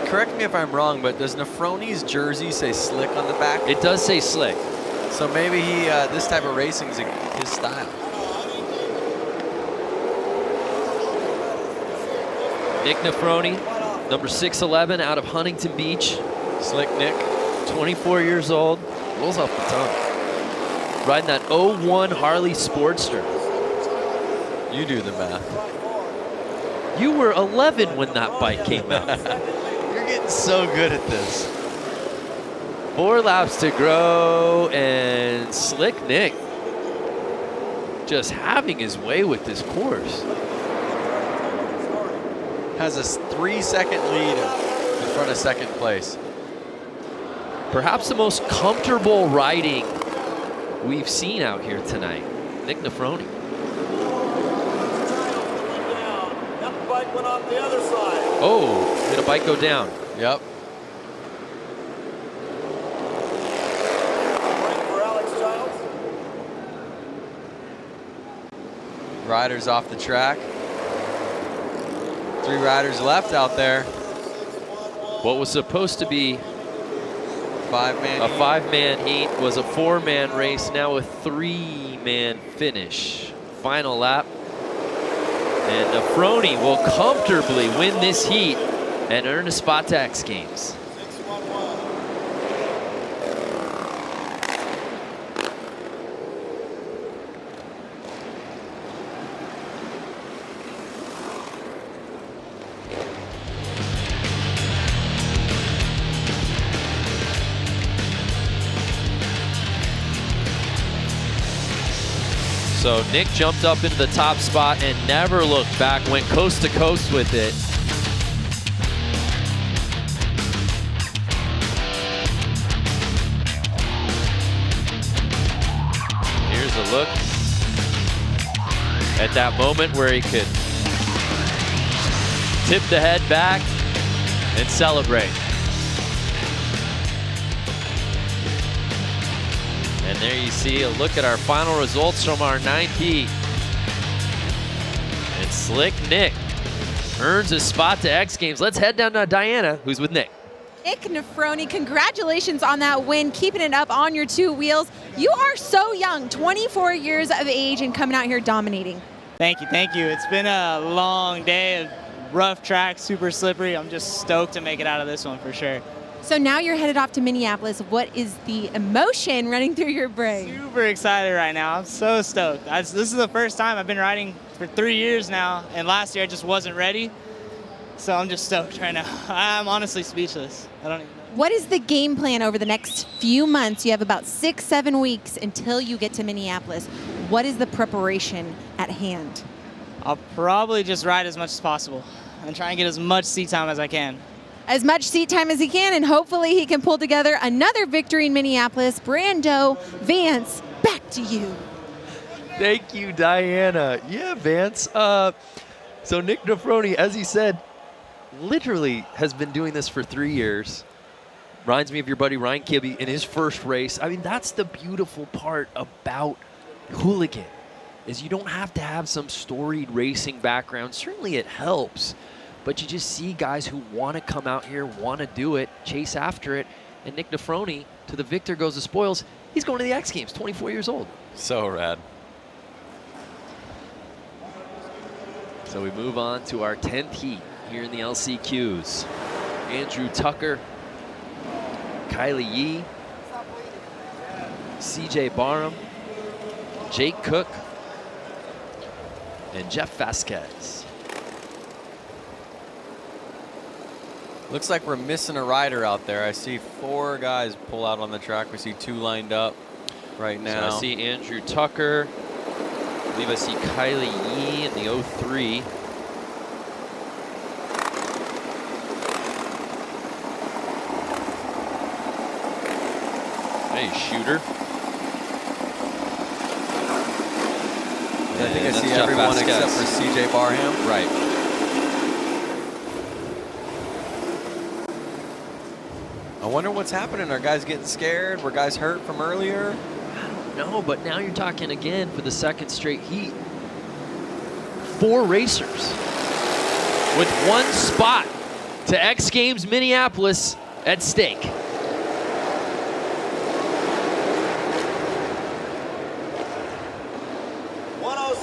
Correct me if I'm wrong, but does Nefroni's jersey say Slick on the back? It does say Slick. So maybe he this type of racing is his style. Nick Nefroni, number 6'11", out of Huntington Beach. Slick Nick. 24 years old. Rolls off the tongue. Riding that 01 Harley Sportster. You do the math. You were 11 when that bike came out. You're getting so good at this. 4 laps to go, and Slick Nick just having his way with this course. Has a 3-second lead in front of second place. Perhaps the most comfortable riding we've seen out here tonight. Nick Nefroni. That bike went off the other side. Oh, did a bike go down? Yep. Riders off the track. 3 riders left out there. What was supposed to be a 5-man heat was a 4-man race, now a 3-man finish. Final lap. And Nefroni will comfortably win this heat and earn a spot to X Games. So Nick jumped up into the top spot and never looked back, went coast to coast with it. Here's a look at that moment where he could tip the head back and celebrate. And there you see a look at our final results from our 9th heat. And Slick Nick earns a spot to X Games. Let's head down to Diana, who's with Nick. Nick Nefroni, congratulations on that win, keeping it up on your 2 wheels. You are so young, 24 years of age, and coming out here dominating. Thank you, thank you. It's been a long day, rough track, super slippery. I'm just stoked to make it out of this one for sure. So now you're headed off to Minneapolis. What is the emotion running through your brain? Super excited right now. I'm so stoked. This is the first time I've been riding for 3 years now, and last year I just wasn't ready. So I'm just stoked right now. I'm honestly speechless. I don't even know. What is the game plan over the next few months? You have about 6-7 weeks until you get to Minneapolis. What is the preparation at hand? I'll probably just ride as much as possible and try and get as much seat time as I can. As much seat time as he can, and hopefully he can pull together another victory in Minneapolis. Brando, Vance, back to you. Thank you, Diana. Yeah, Vance. So Nick Nefroni, as he said, literally has been doing this for 3 years. Reminds me of your buddy Ryan Kibbe in his first race. I mean, that's the beautiful part about Hooligan, is you don't have to have some storied racing background. Certainly it helps, but you just see guys who want to come out here, want to do it, chase after it. And Nick Nefroni, to the victor goes the spoils. He's going to the X Games, 24 years old. So rad. So we move on to our 10th heat here in the LCQs. Andrew Tucker, Kylie Yee, CJ Barham, Jake Cook, and Jeff Vasquez. Looks like we're missing a rider out there. I see 4 guys pull out on the track. We see 2 lined up right now. So I see Andrew Tucker. I believe I see Kylie Yee in the 03. Hey, shooter. I think I And see that's Jeff everyone Vasquez. except for CJ Barham. Right. wonder what's happening. Are guys getting scared? Were guys hurt from earlier? No, but now you're talking again for the second straight heat. 4 racers with 1 spot to X Games Minneapolis at stake.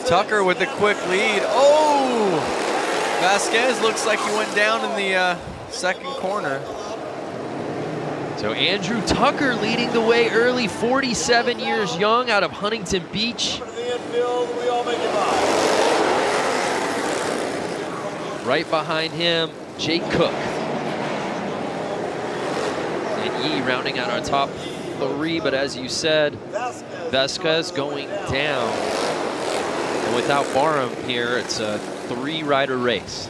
Tucker with the quick lead. Oh! Vasquez looks like he went down in the second corner. So Andrew Tucker leading the way early, 47 years young, out of Huntington Beach. Right behind him, Jake Cook. And Yee rounding out our top 3, but as you said, Vasquez going down. And without Barham here, it's a 3-rider race.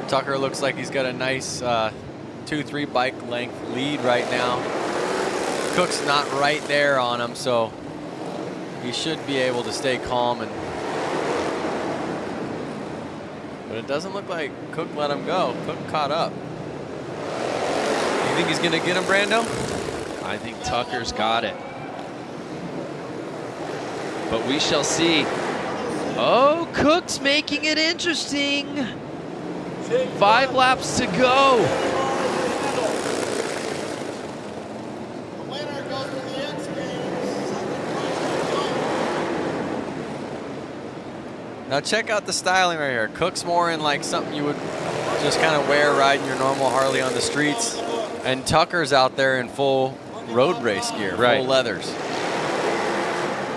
Tucker looks like he's got a nice 2-3 bike length lead right now. Cook's not right there on him, so he should be able to stay calm. But it doesn't look like Cook let him go. Cook caught up. You think he's gonna get him, Brando? I think Tucker's got it. But we shall see. Oh, Cook's making it interesting. 5 laps to go. Now check out the styling right here. Cook's more in like something you would just kind of wear riding your normal Harley on the streets. And Tucker's out there in full road race gear, full leathers.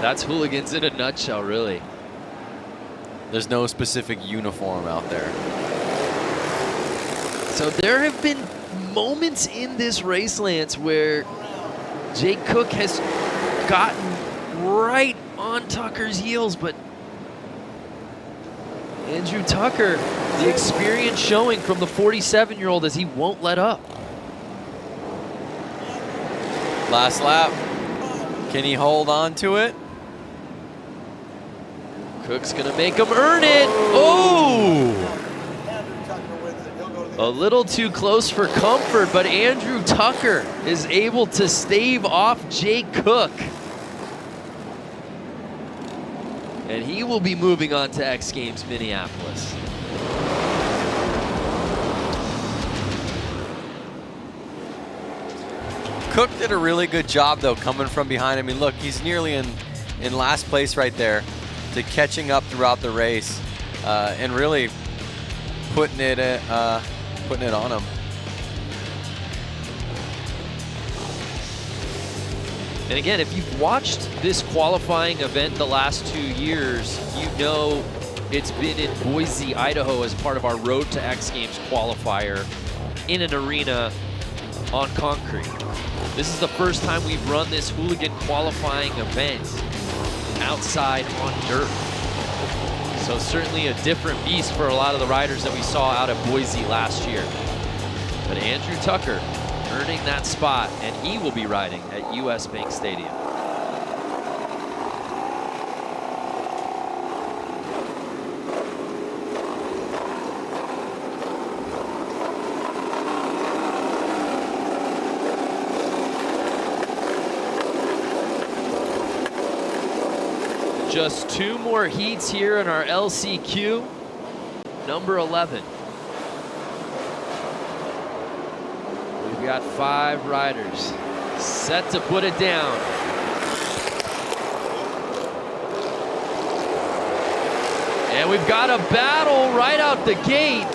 That's Hooligans in a nutshell, really. There's no specific uniform out there. So there have been moments in this race, Lance, where Jake Cook has gotten right on Tucker's heels, but Andrew Tucker, the experience showing from the 47-year-old as he won't let up. Last lap. Can he hold on to it? Cook's gonna make him earn it. Oh! A little too close for comfort, but Andrew Tucker is able to stave off Jake Cook. And he will be moving on to X Games Minneapolis. Cook did a really good job, though, coming from behind. I mean, look, he's nearly in last place right there, to catching up throughout the race and really putting it on him. And again, if you've watched this qualifying event the last 2 years, you know it's been in Boise, Idaho as part of our Road to X Games qualifier in an arena on concrete. This is the first time we've run this Hooligan qualifying event outside on dirt. So certainly a different beast for a lot of the riders that we saw out at Boise last year. But Andrew Tucker earning that spot, and he will be riding at US Bank Stadium. Just 2 more heats here in our LCQ, number 11. We've got 5 riders set to put it down. And we've got a battle right out the gate.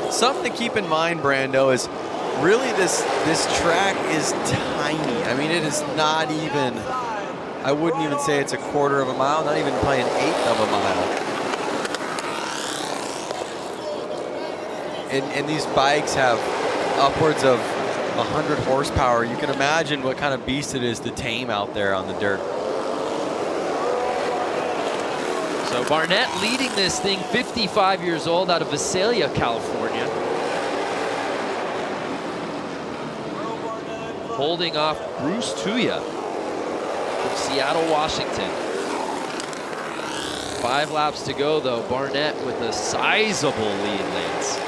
Something to keep in mind, Brando, is really this track is tiny. I mean, it is not even, I wouldn't even say it's a quarter of a mile, not even probably an eighth of a mile. And these bikes have upwards of 100 horsepower. You can imagine what kind of beast it is to tame out there on the dirt. So Barnett leading this thing, 55 years old, out of Visalia, California. Holding off Bruce Tuya from Seattle, Washington. 5 laps to go, though. Barnett with a sizable lead, Lance.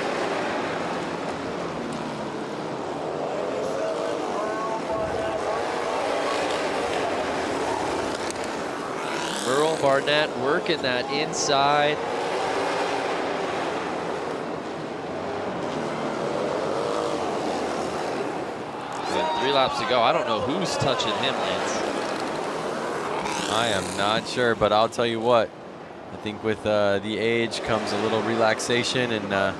Merle Barnett working that inside. And 3 laps to go. I don't know who's touching him, Lance. I am not sure, but I'll tell you what. I think with the age comes a little relaxation and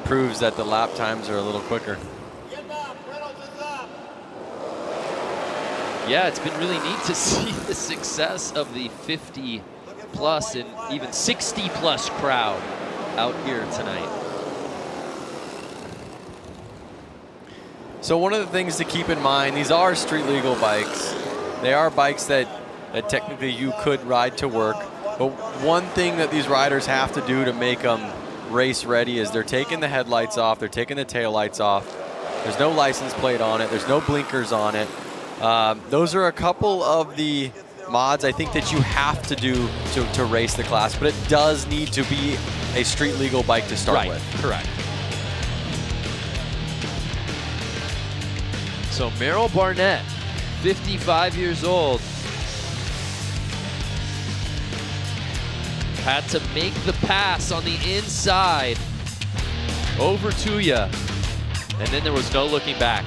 proves that the lap times are a little quicker. Yeah, it's been really neat to see the success of the 50 plus and even 60 plus crowd out here tonight. So one of the things to keep in mind, these are street legal bikes. They are bikes that technically you could ride to work. But one thing that these riders have to do to make them race ready is they're taking the headlights off, they're taking the tail lights off. There's no license plate on it, there's no blinkers on it. Those are a couple of the mods I think that you have to do to race the class, but it does need to be a street legal bike to start with. Correct. So Merrill Barnett, 55 years old, had to make the pass on the inside over Tuya, and then there was no looking back.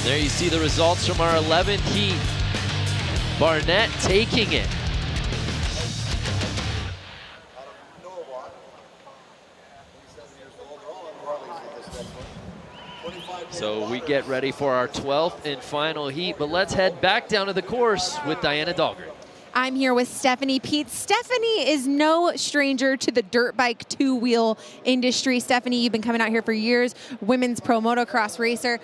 There you see the results from our 11th heat. Barnett taking it. So we get ready for our 12th and final heat, but let's head back down to the course with Diana Dahlgren. I'm here with Stephanie Peets. Stephanie is no stranger to the dirt bike two-wheel industry. Stephanie, you've been coming out here for years, women's pro motocross racer.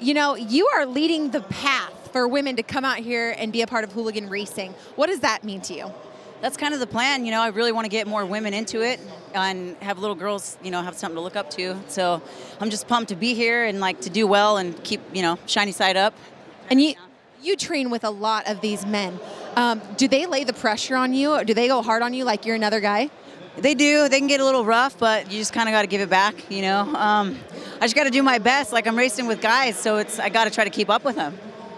You know, you are leading the path for women to come out here and be a part of Hooligan racing. What does that mean to you? That's kind of the plan. You know, I really want to get more women into it and have little girls, you know, have something to look up to. So I'm just pumped to be here and like to do well and keep, you know, shiny side up. And you train with a lot of these men. Do they lay the pressure on you? Or do they go hard on you like you're another guy? They do. They can get a little rough, but you just kind of got to give it back, you know. I just got to do my best. Like I'm racing with guys, so I got to try to keep up with them.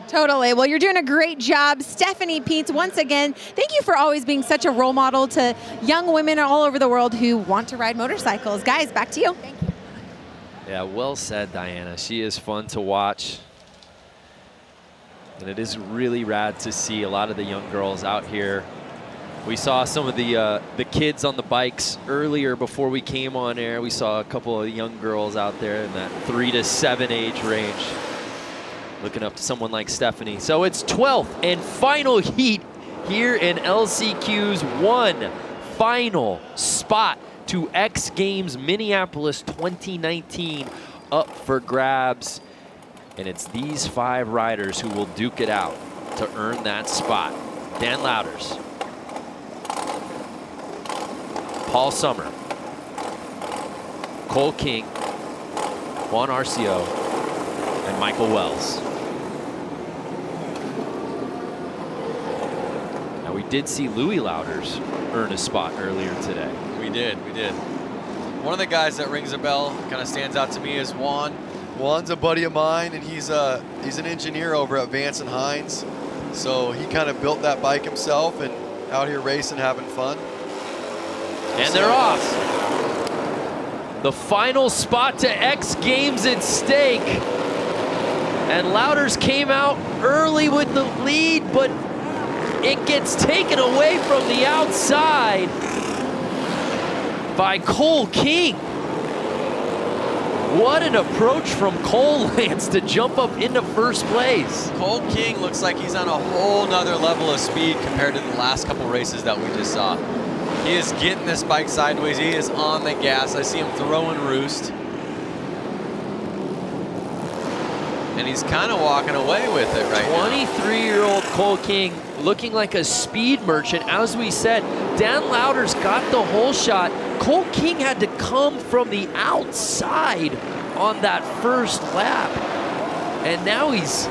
Totally. Well, you're doing a great job. Stephanie Peets, once again, thank you for always being such a role model to young women all over the world who want to ride motorcycles. Guys, back to you. Thank you. Yeah, well said, Diana. She is fun to watch. And it is really rad to see a lot of the young girls out here. We saw some of the kids on the bikes earlier before we came on air. We saw a couple of young girls out there in that 3 to 7 age range, looking up to someone like Stephanie. So it's 12th and final heat here in LCQ's one final spot to X Games Minneapolis 2019 up for grabs. And it's these 5 riders who will duke it out to earn that spot. Dan Louders, Paul Summer, Cole King, Juan Arcio, and Michael Wells. Now we did see Louis Louders earn a spot earlier today. We did. One of the guys that rings a bell, kind of stands out to me, is Juan. Juan's a buddy of mine, and he's an engineer over at Vance and Hines. So he kind of built that bike himself and out here racing, having fun. And they're off. The final spot to X Games at stake. And Louders came out early with the lead, but it gets taken away from the outside by Cole King. What an approach from Cole, Lance, to jump up into first place. Cole King looks like he's on a whole nother level of speed compared to the last couple races that we just saw. He is getting this bike sideways. He is on the gas. I see him throwing roost. And he's kind of walking away with it right now. 23-year-old Cole King looking like a speed merchant. As we said, Dan Lauder's got the whole shot. Cole King had to come from the outside on that first lap. And now he's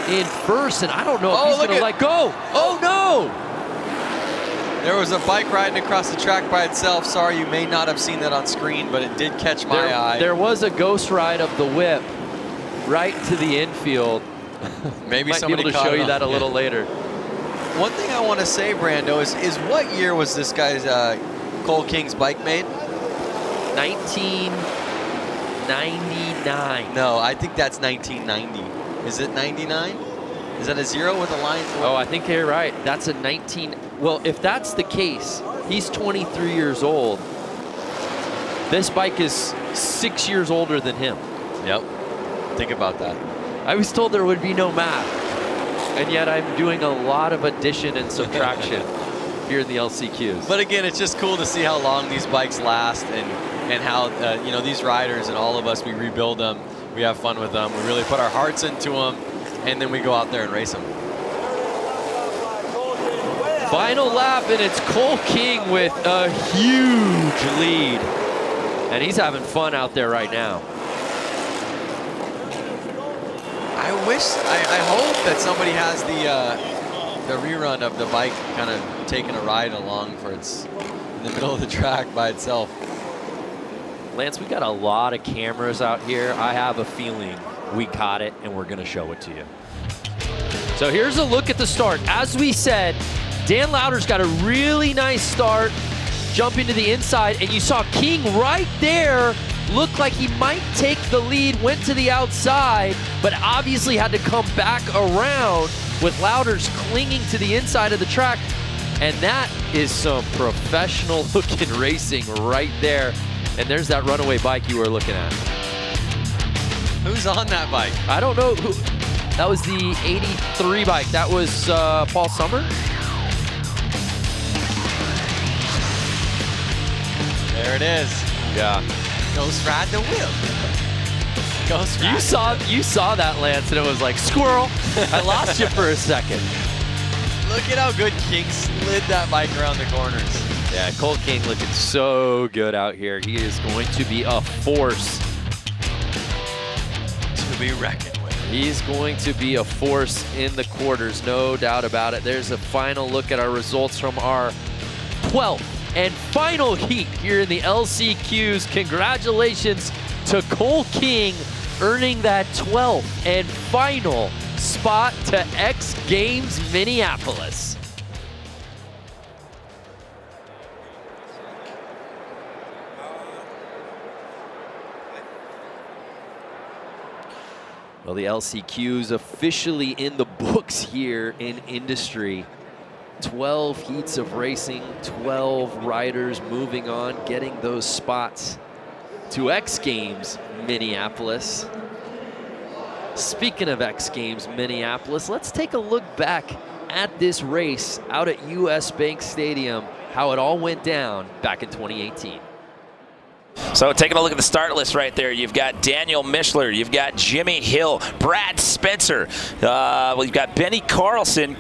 in first, and I don't know if he's going to let go. Oh, no! There was a bike riding across the track by itself. Sorry, you may not have seen that on screen, but it did catch my eye. There was a ghost ride of the whip right to the infield. Maybe might be able to show you that a little later. One thing I want to say, Brando, is what year was this guy's Cole King's bike made? 1999. No, I think that's 1990. Is it 99? Is that a 0 with a line? Oh, I think you're right. That's a 19. Well, if that's the case, he's 23 years old. This bike is 6 years older than him. Yep. Think about that. I was told there would be no math, and yet I'm doing a lot of addition and subtraction here in the LCQs. But again, it's just cool to see how long these bikes last, and how you know, these riders and all of us, we rebuild them, we have fun with them, we really put our hearts into them, and then we go out there and race them. Final lap, and it's Cole King with a huge lead, and he's having fun out there right now. I hope that somebody has the rerun of the bike kind of taking a ride along for it's in the middle of the track by itself. Lance, we got a lot of cameras out here. I have a feeling we caught it, and we're going to show it to you. So here's a look at the start. As we said, Dan Lauder's got a really nice start, jumping to the inside, and you saw King right there look like he might take the lead, went to the outside, but obviously had to come back around with Lauder's clinging to the inside of the track. And that is some professional looking racing right there. And there's that runaway bike you were looking at. Who's on that bike? I don't know who. That was the 83 bike. That was Paul Summer. There it is. Yeah. Ghost ride the whip. Ghost ride. You saw that, Lance, and it was like, squirrel. I lost you for a second. Look at how good King slid that bike around the corners. Yeah, Cole King looking so good out here. He is going to be a force to be reckoned with. He's going to be a force in the quarters, no doubt about it. There's a final look at our results from our 12th and final heat here in the LCQs. Congratulations to Cole King, earning that 12th and final spot to X Games Minneapolis. Well, the LCQs officially in the books here in industry. 12 heats of racing, 12 riders moving on, getting those spots to X Games Minneapolis. Speaking of X Games Minneapolis, let's take a look back at this race out at US Bank Stadium, how it all went down back in 2018. So taking a look at the start list right there, you've got Daniel Mishler, you've got Jimmy Hill, Brad Spencer, you've got Benny Carlson,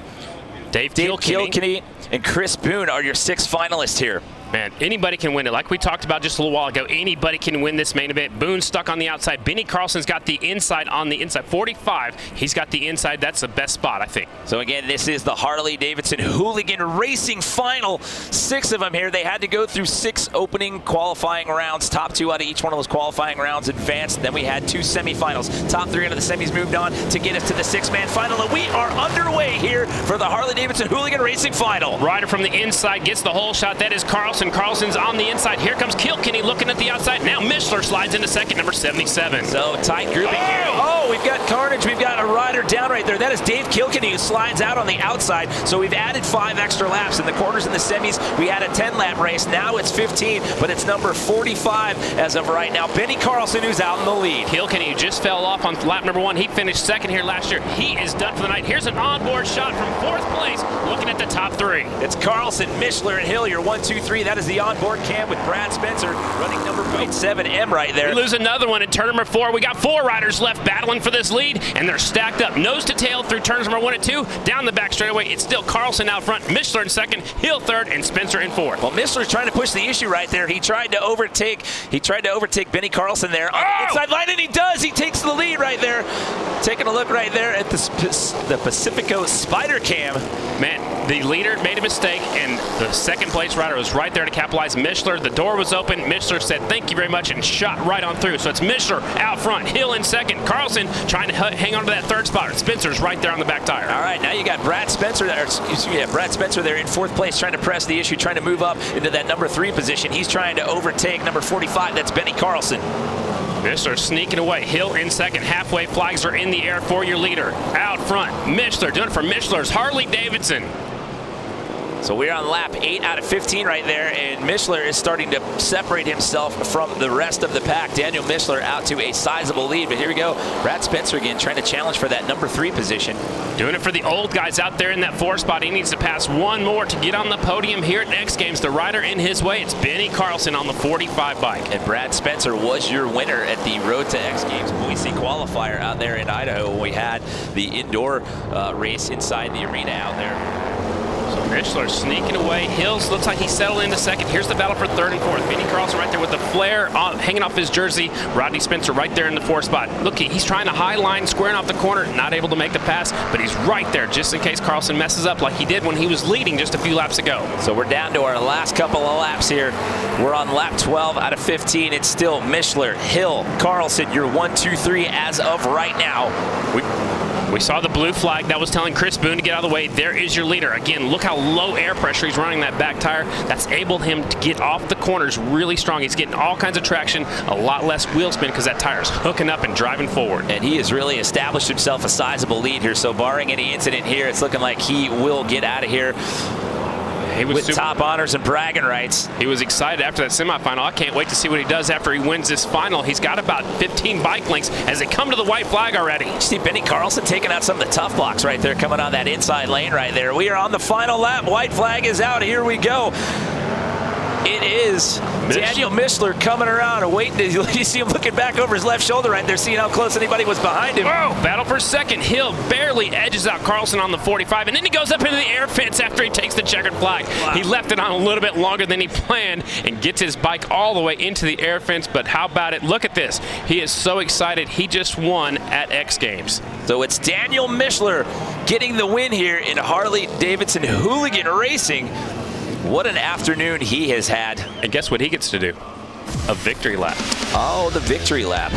Dave Kilkenny, and Chris Boone are your 6 finalists here. Man, anybody can win it. Like we talked about just a little while ago, anybody can win this main event. Boone's stuck on the outside. Benny Carlson's got the inside on the inside. 45, he's got the inside. That's the best spot, I think. So again, this is the Harley-Davidson Hooligan Racing Final. 6 of them here. They had to go through 6 opening qualifying rounds. Top 2 out of each one of those qualifying rounds advanced. Then we had 2 semifinals. Top 3 out of the semis moved on to get us to the 6-man final. And we are underway here for the Harley-Davidson Hooligan Racing Final. Rider from the inside gets the whole shot. That is Carlson. Carlson. Carlson's on the inside. Here comes Kilkenny looking at the outside. Now Mishler slides into second, number 77. So tight grouping here. Oh, we've got carnage. We've got a rider down right there. That is Dave Kilkenny, who slides out on the outside. So we've added 5 extra laps. In the quarters and the semis, we had a 10-lap race. Now it's 15, but it's number 45 as of right now. Benny Carlson, who's out in the lead. Kilkenny just fell off on lap number 1. He finished second here last year. He is done for the night. Here's an onboard shot from 4th place, looking at the top 3. It's Carlson, Mishler, and Hill. Your 1, 2, 3. That is the onboard cam with Brad Spencer running number 7M right there. We lose another one in turn number 4. We got 4 riders left battling for this lead, and they're stacked up nose to tail through turns number 1 and 2. Down the back straightaway, it's still Carlson out front, Mishler in second, Hill third, and Spencer in 4th. Well, Mishler's trying to push the issue right there. He tried to overtake Benny Carlson there on the inside line, and he does. He takes the lead right there. Taking a look right there at the Pacifico Spider Cam. Man, the leader made a mistake, and the second place rider was right there to capitalize. Mishler, the door was open. Mishler said, thank you very much, and shot right on through. So it's Mishler out front, Hill in second, Carlson trying to hang on to that 3rd spot. Spencer's right there on the back tire. All right, now you got Brad Spencer there, Brad Spencer there in 4th place, trying to press the issue, trying to move up into that number 3 position. He's trying to overtake number 45. That's Benny Carlson. Mishler sneaking away. Hill in second. Halfway flags are in the air for your leader. Out front, Mishler doing it for Mishler's Harley-Davidson. So we're on lap 8 out of 15 right there, and Mishler is starting to separate himself from the rest of the pack. Daniel Mishler out to a sizable lead, but here we go. Brad Spencer again trying to challenge for that number 3 position. Doing it for the old guys out there in that 4 spot. He needs to pass 1 more to get on the podium here at X Games. The rider in his way, it's Benny Carlson on the 45 bike. And Brad Spencer was your winner at the Road to X Games Boise Qualifier out there in Idaho when we had the indoor race inside the arena out there. Mishler sneaking away. Hills looks like he settled into second. Here's the battle for 3rd and 4th. Benny Carlson right there with the flare hanging off his jersey. Rodney Spencer right there in the 4th spot. Look, he's trying to high line, squaring off the corner, not able to make the pass, but he's right there just in case Carlson messes up like he did when he was leading just a few laps ago. So we're down to our last couple of laps here. We're on lap 12 out of 15. It's still Mishler, Hill, Carlson, your 1, 2, 3 as of right now. We saw the blue flag that was telling Chris Boone to get out of the way. There is your leader. Again, look how low air pressure he's running that back tire. That's enabled him to get off the corners really strong. He's getting all kinds of traction, a lot less wheel spin because that tire's hooking up and driving forward. And he has really established himself a sizable lead here. So barring any incident here, it's looking like he will get out of here with top honors and bragging rights. He was excited after that semifinal. I can't wait to see what he does after he wins this final. He's got about 15 bike lengths as they come to the white flag already. You see Benny Carlson taking out some of the tough blocks right there, coming on that inside lane right there. We are on the final lap. White flag is out. Here we go. It is Daniel Mishler coming around and waiting. You see him looking back over his left shoulder right there, seeing how close anybody was behind him. Whoa, battle for second. Hill barely edges out Carlson on the 45, and then he goes up into the air fence after he takes the checkered flag. Wow. He left it on a little bit longer than he planned and gets his bike all the way into the air fence, but how about it? Look at this. He is so excited. He just won at X Games. So it's Daniel Mishler getting the win here in Harley-Davidson Hooligan Racing. What an afternoon he has had. And guess what he gets to do? A victory lap. Oh, the victory lap.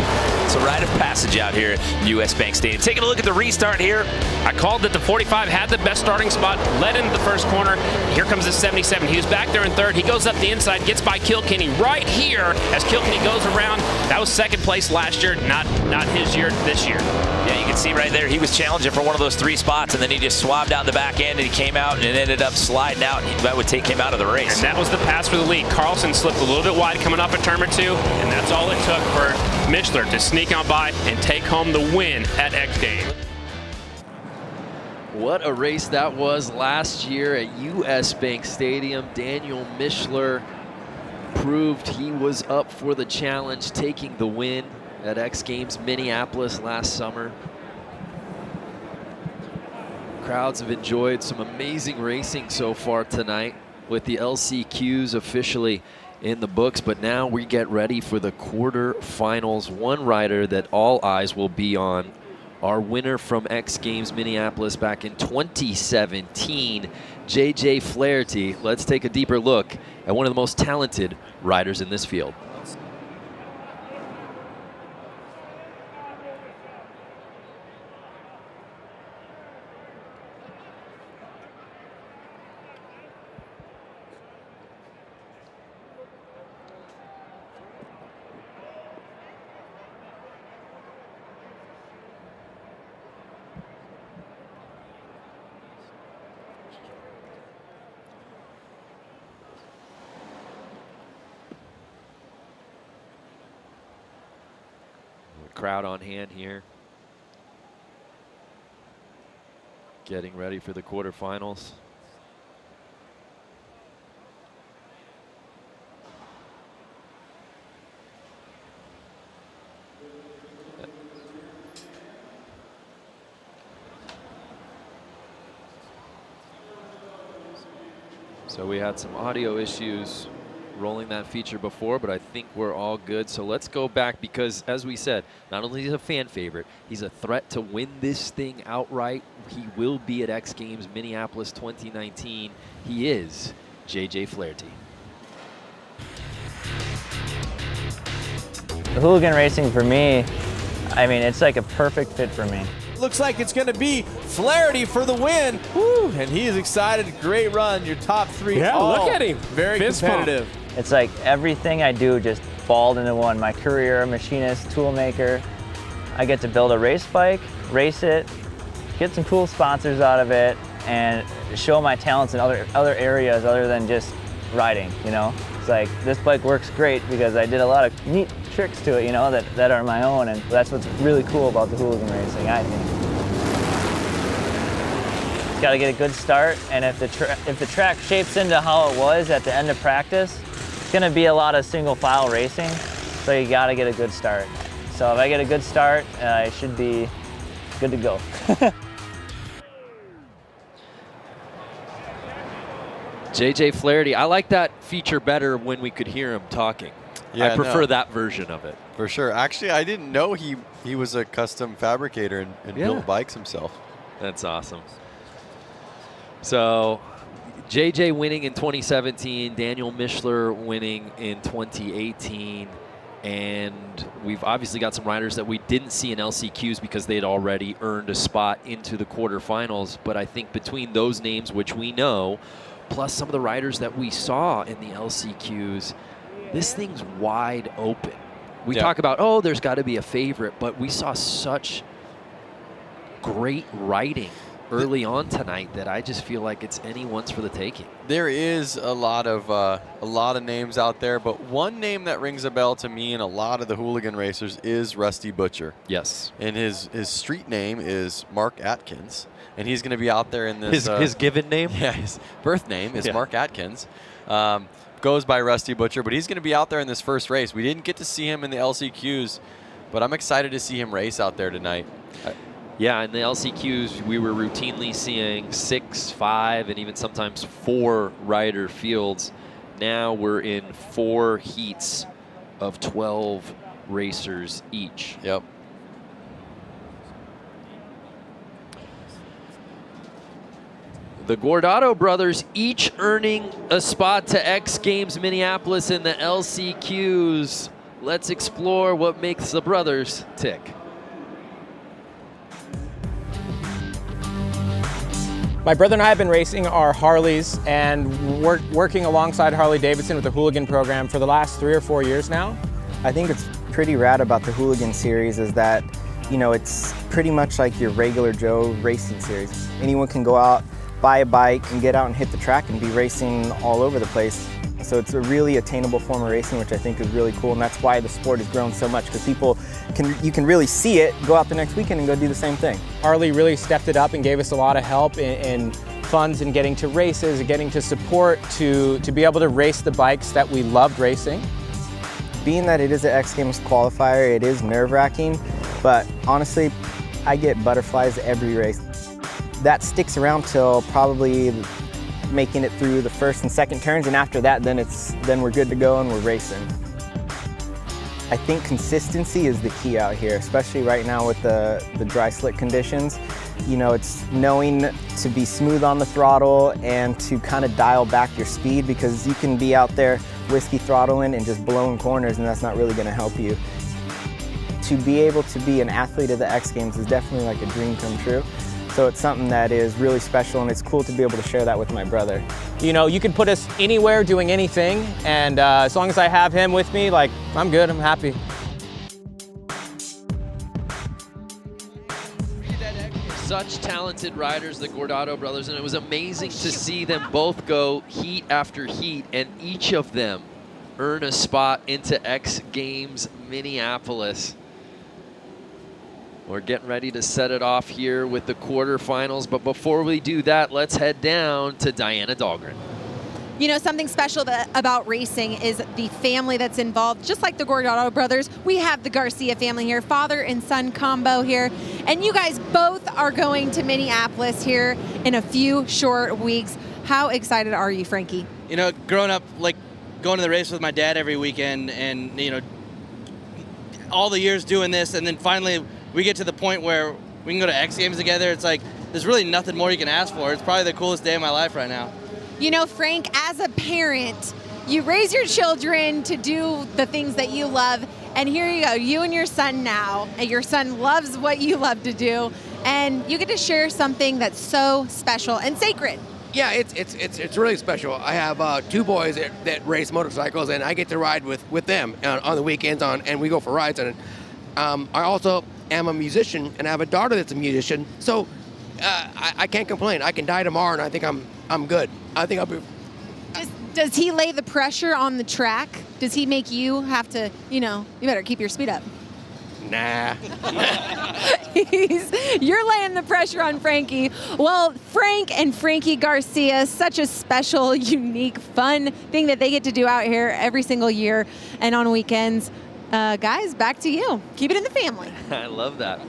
It's a rite of passage out here at US Bank Stadium. Taking a look at the restart here. I called that the 45 had the best starting spot, led into the first corner. Here comes the 77. He was back there in 3rd. He goes up the inside, gets by Kilkenny right here as Kilkenny goes around. That was 2nd place last year, not his year this year. Yeah, you can see right there, he was challenging for one of those 3 spots, and then he just swabbed out the back end, and he came out and ended up sliding out, and that would take him out of the race. And that was the pass for the lead. Carlson slipped a little bit wide coming up at turn number 2, and that's all it took for Mishler to sneak on by and take home the win at X Games. What a race that was last year at US Bank Stadium. Daniel Mishler proved he was up for the challenge, taking the win at X Games Minneapolis last summer. Crowds have enjoyed some amazing racing so far tonight with the LCQs officially in the books, but now we get ready for the quarterfinals. One rider that all eyes will be on, our winner from X Games Minneapolis back in 2017, JJ Flaherty. Let's take a deeper look at one of the most talented riders in this field. crowd on hand here. Getting ready for the quarterfinals. So we had some audio issues rolling that feature before, but I think we're all good. So let's go back because, as we said, not only is he a fan favorite, he's a threat to win this thing outright. He will be at X Games Minneapolis 2019. He is JJ Flaherty. The Hooligan racing for me, I mean, it's like a perfect fit for me. Looks like it's going to be Flaherty for the win. Woo, and he is excited. Great run. Your top three. Yeah, look at him. Very Fist competitive. pump. It's like everything I do just balled into one. My career, machinist, tool maker. I get to build a race bike, race it, get some cool sponsors out of it, and show my talents in other areas other than just riding, you know? It's like, this bike works great because I did a lot of neat tricks to it, you know, that are my own, and that's what's really cool about the Hooligan racing, I think. It's got to get a good start, and if the track shapes into how it was at the end of practice, it's going to be a lot of single file racing, so you got to get a good start. So if I get a good start, I should be good to go. JJ Flaherty, I like that feature better when we could hear him talking. Yeah, I prefer that version of it. For sure. Actually, I didn't know he was a custom fabricator and built bikes himself. That's awesome. So JJ winning in 2017, Daniel Mischler winning in 2018. And we've obviously got some riders that we didn't see in LCQs because they had already earned a spot into the quarterfinals. But I think between those names, which we know, plus some of the riders that we saw in the LCQs, this thing's wide open. We talk about, oh, there's got to be a favorite, but we saw such great riding early on tonight that I just feel like it's anyone's for the taking. There is a lot of names out there, but one name that rings a bell to me and a lot of the Hooligan racers is Rusty Butcher. Yes. And his street name is Mark Atkins, and he's going to be out there in this. His given name? Yeah, his birth name is Mark Atkins. Goes by Rusty Butcher, but he's going to be out there in this first race. We didn't get to see him in the LCQs, but I'm excited to see him race out there tonight. Yeah, in the LCQs, we were routinely seeing 6, 5, and even sometimes 4 rider fields. Now we're in 4 heats of 12 racers each. Yep. The Guardado brothers each earning a spot to X Games Minneapolis in the LCQs. Let's explore what makes the brothers tick. My brother and I have been racing our Harleys and working alongside Harley-Davidson with the Hooligan program for the last 3 or 4 years now. I think it's pretty rad about the Hooligan series is that, you know, it's pretty much like your regular Joe racing series. Anyone can go out, buy a bike, and get out and hit the track and be racing all over the place. So it's a really attainable form of racing, which I think is really cool, and that's why the sport has grown so much, because you can really see it, go out the next weekend and go do the same thing. Harley really stepped it up and gave us a lot of help in funds and getting to races and getting to support to be able to race the bikes that we loved racing. Being that it is an X Games qualifier, it is nerve-wracking, but honestly, I get butterflies every race. That sticks around till probably making it through the first and second turns, and after that, then we're good to go and we're racing. I think consistency is the key out here, especially right now with the dry slick conditions. You know, it's knowing to be smooth on the throttle and to kind of dial back your speed, because you can be out there whiskey throttling and just blowing corners, and that's not really going to help you. To be able to be an athlete at the X Games is definitely like a dream come true. So it's something that is really special, and it's cool to be able to share that with my brother. You know, you can put us anywhere doing anything, and as long as I have him with me, like, I'm good, I'm happy. Such talented riders, the Guardado brothers, and it was amazing to see them both go heat after heat, and each of them earn a spot into X Games Minneapolis. We're getting ready to set it off here with the quarterfinals, but before we do that, let's head down to Diana Dahlgren. You know, something special about racing is the family that's involved. Just like the Gordado brothers, we have the Garcia family here, father and son combo here. And you guys both are going to Minneapolis here in a few short weeks. How excited are you, Frankie? You know, growing up, like going to the race with my dad every weekend and, you know, all the years doing this, and then finally we get to the point where we can go to X Games together. It's like, there's really nothing more you can ask for. It's probably the coolest day of my life right now. You know, Frank, as a parent, you raise your children to do the things that you love, and here you go, you and your son now, and your son loves what you love to do, and you get to share something that's so special and sacred. Yeah, it's really special. I have 2 boys that race motorcycles, and I get to ride with them on the weekends, and we go for rides. And I also am a musician, and I have a daughter that's a musician, so I can't complain. I can die tomorrow, and I think I'm good. I think I'll be. Does he lay the pressure on the track? Does he make you have to, you know, you better keep your speed up? Nah. You're laying the pressure on Frankie. Well, Frank and Frankie Garcia, such a special, unique, fun thing that they get to do out here every single year and on weekends. Guys, back to you. Keep it in the family. I love that.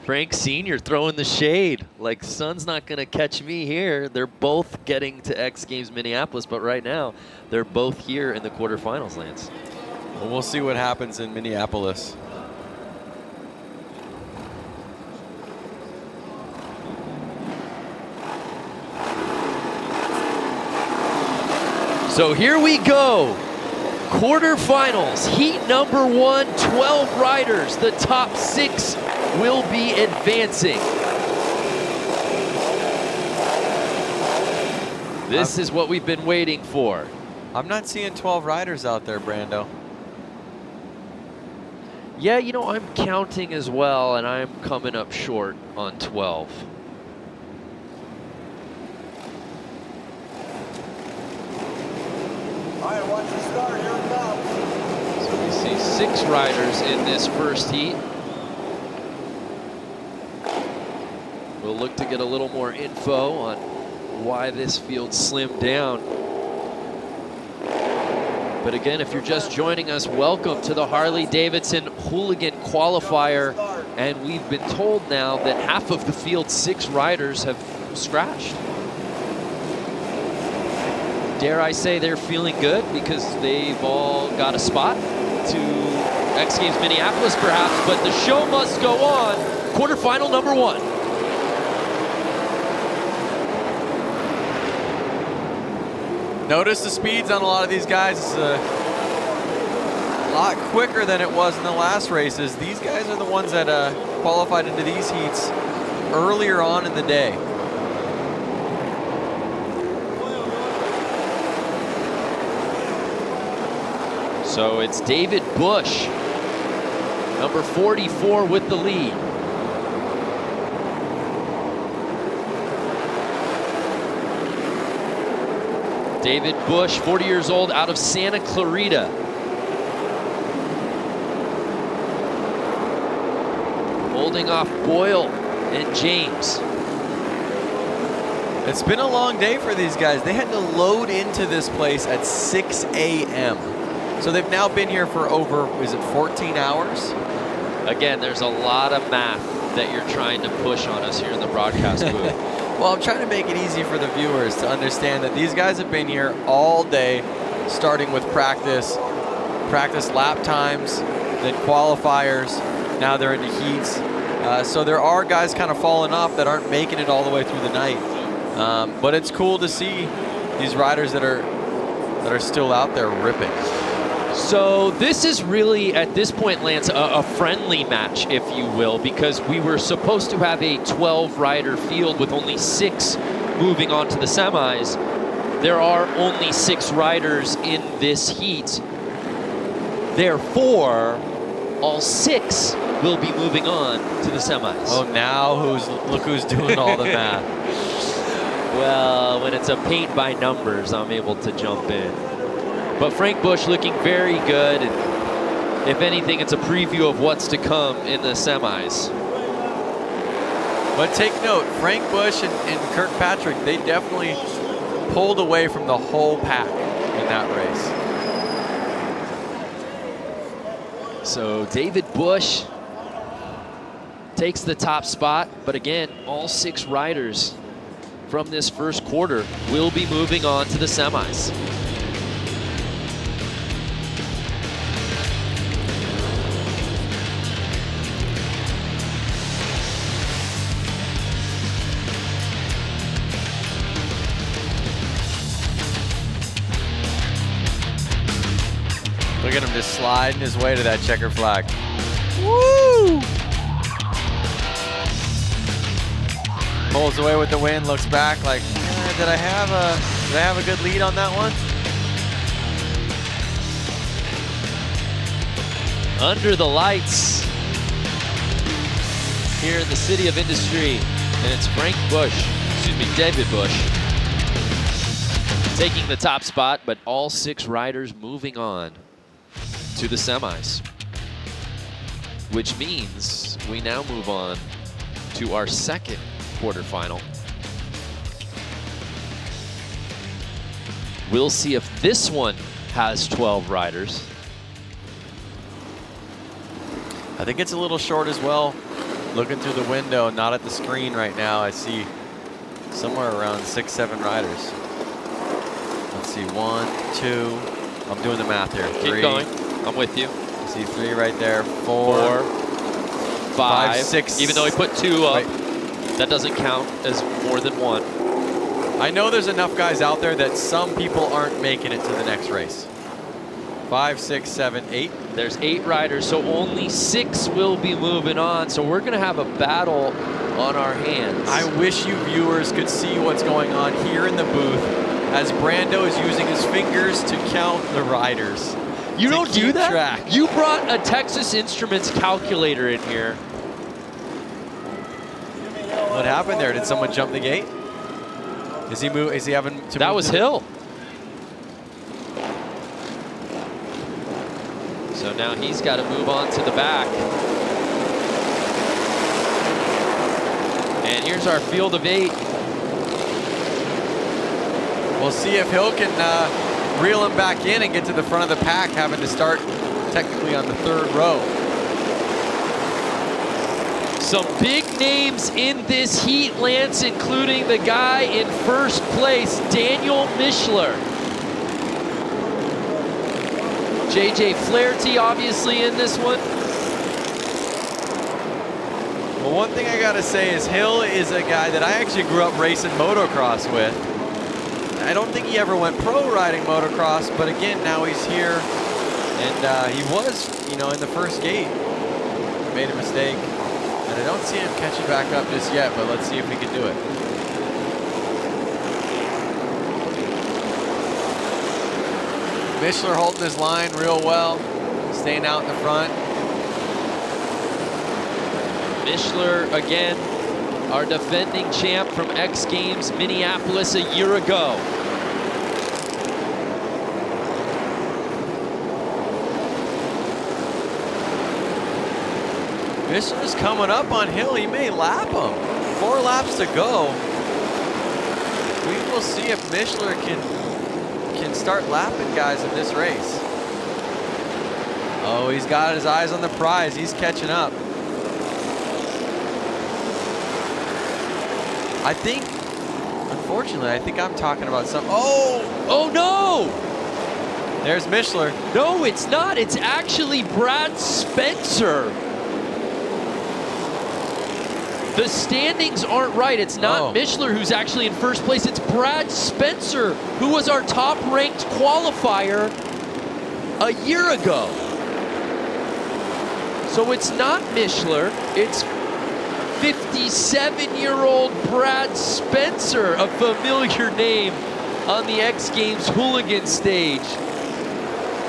Frank Sr. throwing the shade. Like, son's not going to catch me here. They're both getting to X Games Minneapolis, but right now, they're both here in the quarterfinals, Lance. Well, we'll see what happens in Minneapolis. So here we go. Quarterfinals, heat number 1, 12 riders. The top 6 will be advancing. This is what we've been waiting for. I'm not seeing 12 riders out there, Brando. Yeah, you know, I'm counting as well, and I'm coming up short on 12. All right, watch the start. Here it comes. So we see 6 riders in this first heat. We'll look to get a little more info on why this field slimmed down. But again, if you're just joining us, welcome to the Harley-Davidson Hooligan Qualifier. And we've been told now that half of the field's 6 riders have scratched. Dare I say they're feeling good because they've all got a spot to X Games Minneapolis perhaps, but the show must go on. Quarterfinal number 1. Notice the speeds on a lot of these guys. It's a lot quicker than it was in the last races. These guys are the ones that qualified into these heats earlier on in the day. So it's David Bush, number 44 with the lead. David Bush, 40 years old, out of Santa Clarita. Holding off Boyle and James. It's been a long day for these guys. They had to load into this place at 6 a.m. So they've now been here for over, is it 14 hours? Again, there's a lot of math that you're trying to push on us here in the broadcast booth. Well, I'm trying to make it easy for the viewers to understand that these guys have been here all day, starting with practice lap times, then qualifiers, now they're into heats. So there are guys kind of falling off that aren't making it all the way through the night. But it's cool to see these riders that are still out there ripping. So this is really, at this point, Lance, a friendly match, if you will, because we were supposed to have a 12-rider field with only 6 moving on to the semis. There are only 6 riders in this heat. Therefore, all 6 will be moving on to the semis. Oh, now look who's doing all the math. Well, when it's a paint by numbers, I'm able to jump in. But Frank Bush looking very good. And if anything, it's a preview of what's to come in the semis. But take note, Frank Bush and Kirkpatrick, they definitely pulled away from the whole pack in that race. So David Bush takes the top spot, but again, all 6 riders from this first quarter will be moving on to the semis. Look at him just sliding his way to that checker flag. Woo! Pulls away with the win, looks back like, did I have a good lead on that one? Under the lights here in the City of Industry, and it's David Bush taking the top spot, but all 6 riders moving on to the semis, which means we now move on to our second quarterfinal. We'll see if this one has 12 riders. I think it's a little short as well. Looking through the window, not at the screen right now, I see somewhere around 6, 7 riders. Let's see, 1, 2, I'm doing the math here. Keep 3. going, I'm with you. I see 3 right there, 4, 5, 6. Even though he put 2 up, that doesn't count as more than 1. I know there's enough guys out there that some people aren't making it to the next race. 5, 6, 7, 8. There's 8 riders, so only 6 will be moving on. So we're gonna have a battle on our hands. I wish you viewers could see what's going on here in the booth as Brando is using his fingers to count the riders. You don't do that? Track. You brought a Texas Instruments calculator in here. What happened there? Did someone jump the gate? Is he having to That move was to Hill. So now he's got to move on to the back. And here's our field of 8. We'll see if Hill can reel him back in and get to the front of the pack, having to start technically on the 3rd row. Some big names in this heat, Lance, including the guy in first place, Daniel Mishler. JJ Flaherty obviously in this one. Well, one thing I gotta say is Hill is a guy that I actually grew up racing motocross with. I don't think he ever went pro riding motocross, but again, now he's here. And he was, in the first gate. Made a mistake. And I don't see him catching back up just yet, but let's see if he can do it. Mishler holding his line real well, staying out in the front. Mishler, again, our defending champ from X Games Minneapolis a year ago. Mishler's coming up on Hill. He may lap him. 4 laps to go. We will see if Mishler can start lapping guys in this race. Oh, he's got his eyes on the prize. He's catching up. I think, unfortunately, I'm talking about some. Oh no! There's Mishler. No, it's not. It's actually Brad Spencer. The standings aren't right. It's not Mishler who's actually in first place. It's Brad Spencer, who was our top-ranked qualifier a year ago. So it's not Mishler. It's 57-year-old Brad Spencer, a familiar name on the X Games Hooligan stage,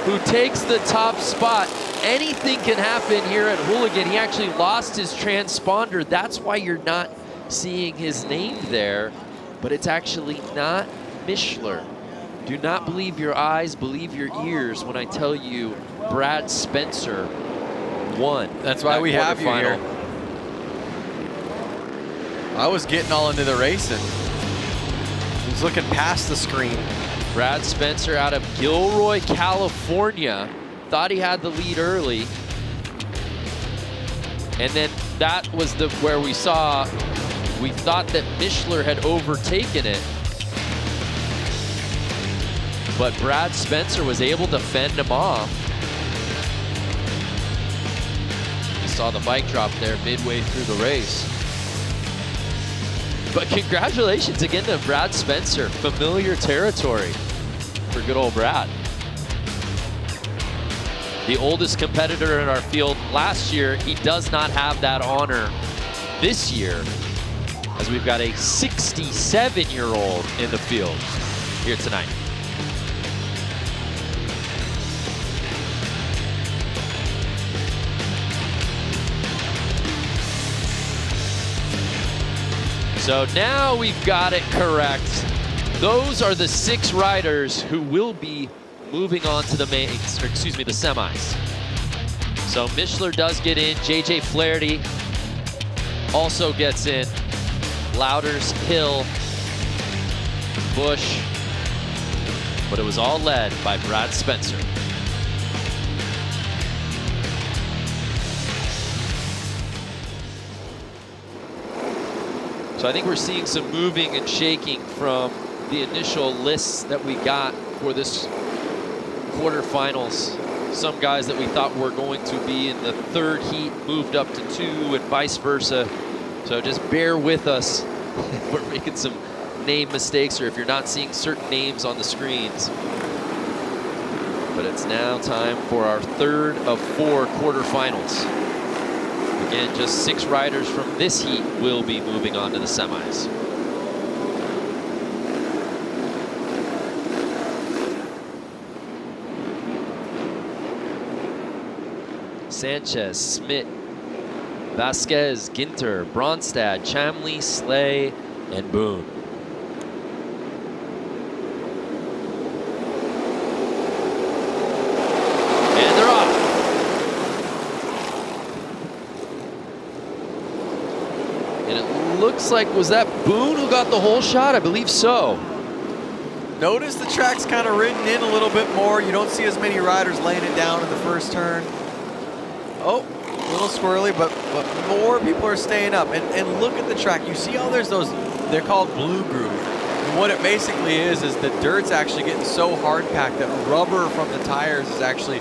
who takes the top spot. Anything can happen here at Hooligan. He actually lost his transponder. That's why you're not seeing his name there, but it's actually not Mishler. Do not believe your eyes, believe your ears when I tell you Brad Spencer won. That's why we have you here. I was getting all into the racing. I was looking past the screen. Brad Spencer out of Gilroy, California. Thought he had the lead early. And then that was where we thought that Mishler had overtaken it. But Brad Spencer was able to fend him off. You saw the bike drop there midway through the race. But congratulations again to Brad Spencer. Familiar territory for good old Brad. The oldest competitor in our field last year. He does not have that honor this year, as we've got a 67-year-old in the field here tonight. So now we've got it correct. Those are the 6 riders who will be moving on to the mains, or excuse me, the semis. So Mishler does get in. JJ Flaherty also gets in. Louders, Hill, Bush. But it was all led by Brad Spencer. So I think we're seeing some moving and shaking from the initial lists that we got for this quarterfinals. Some guys that we thought were going to be in the 3rd heat moved up to 2 and vice versa. So just bear with us if we're making some name mistakes or if you're not seeing certain names on the screens. But it's now time for our 3rd of 4 quarterfinals. Again, just 6 riders from this heat will be moving on to the semis. Sanchez, Smith, Vasquez, Ginter, Bronstad, Chamley, Slay, and Boone. And they're off. And it looks like, was that Boone who got the whole shot? I believe so. Notice the track's kind of ridden in a little bit more. You don't see as many riders laying it down in the first turn. Oh, a little squirrely, but more people are staying up. And look at the track. You see how there's those, they're called blue groove. And what it basically is the dirt's actually getting so hard packed that rubber from the tires is actually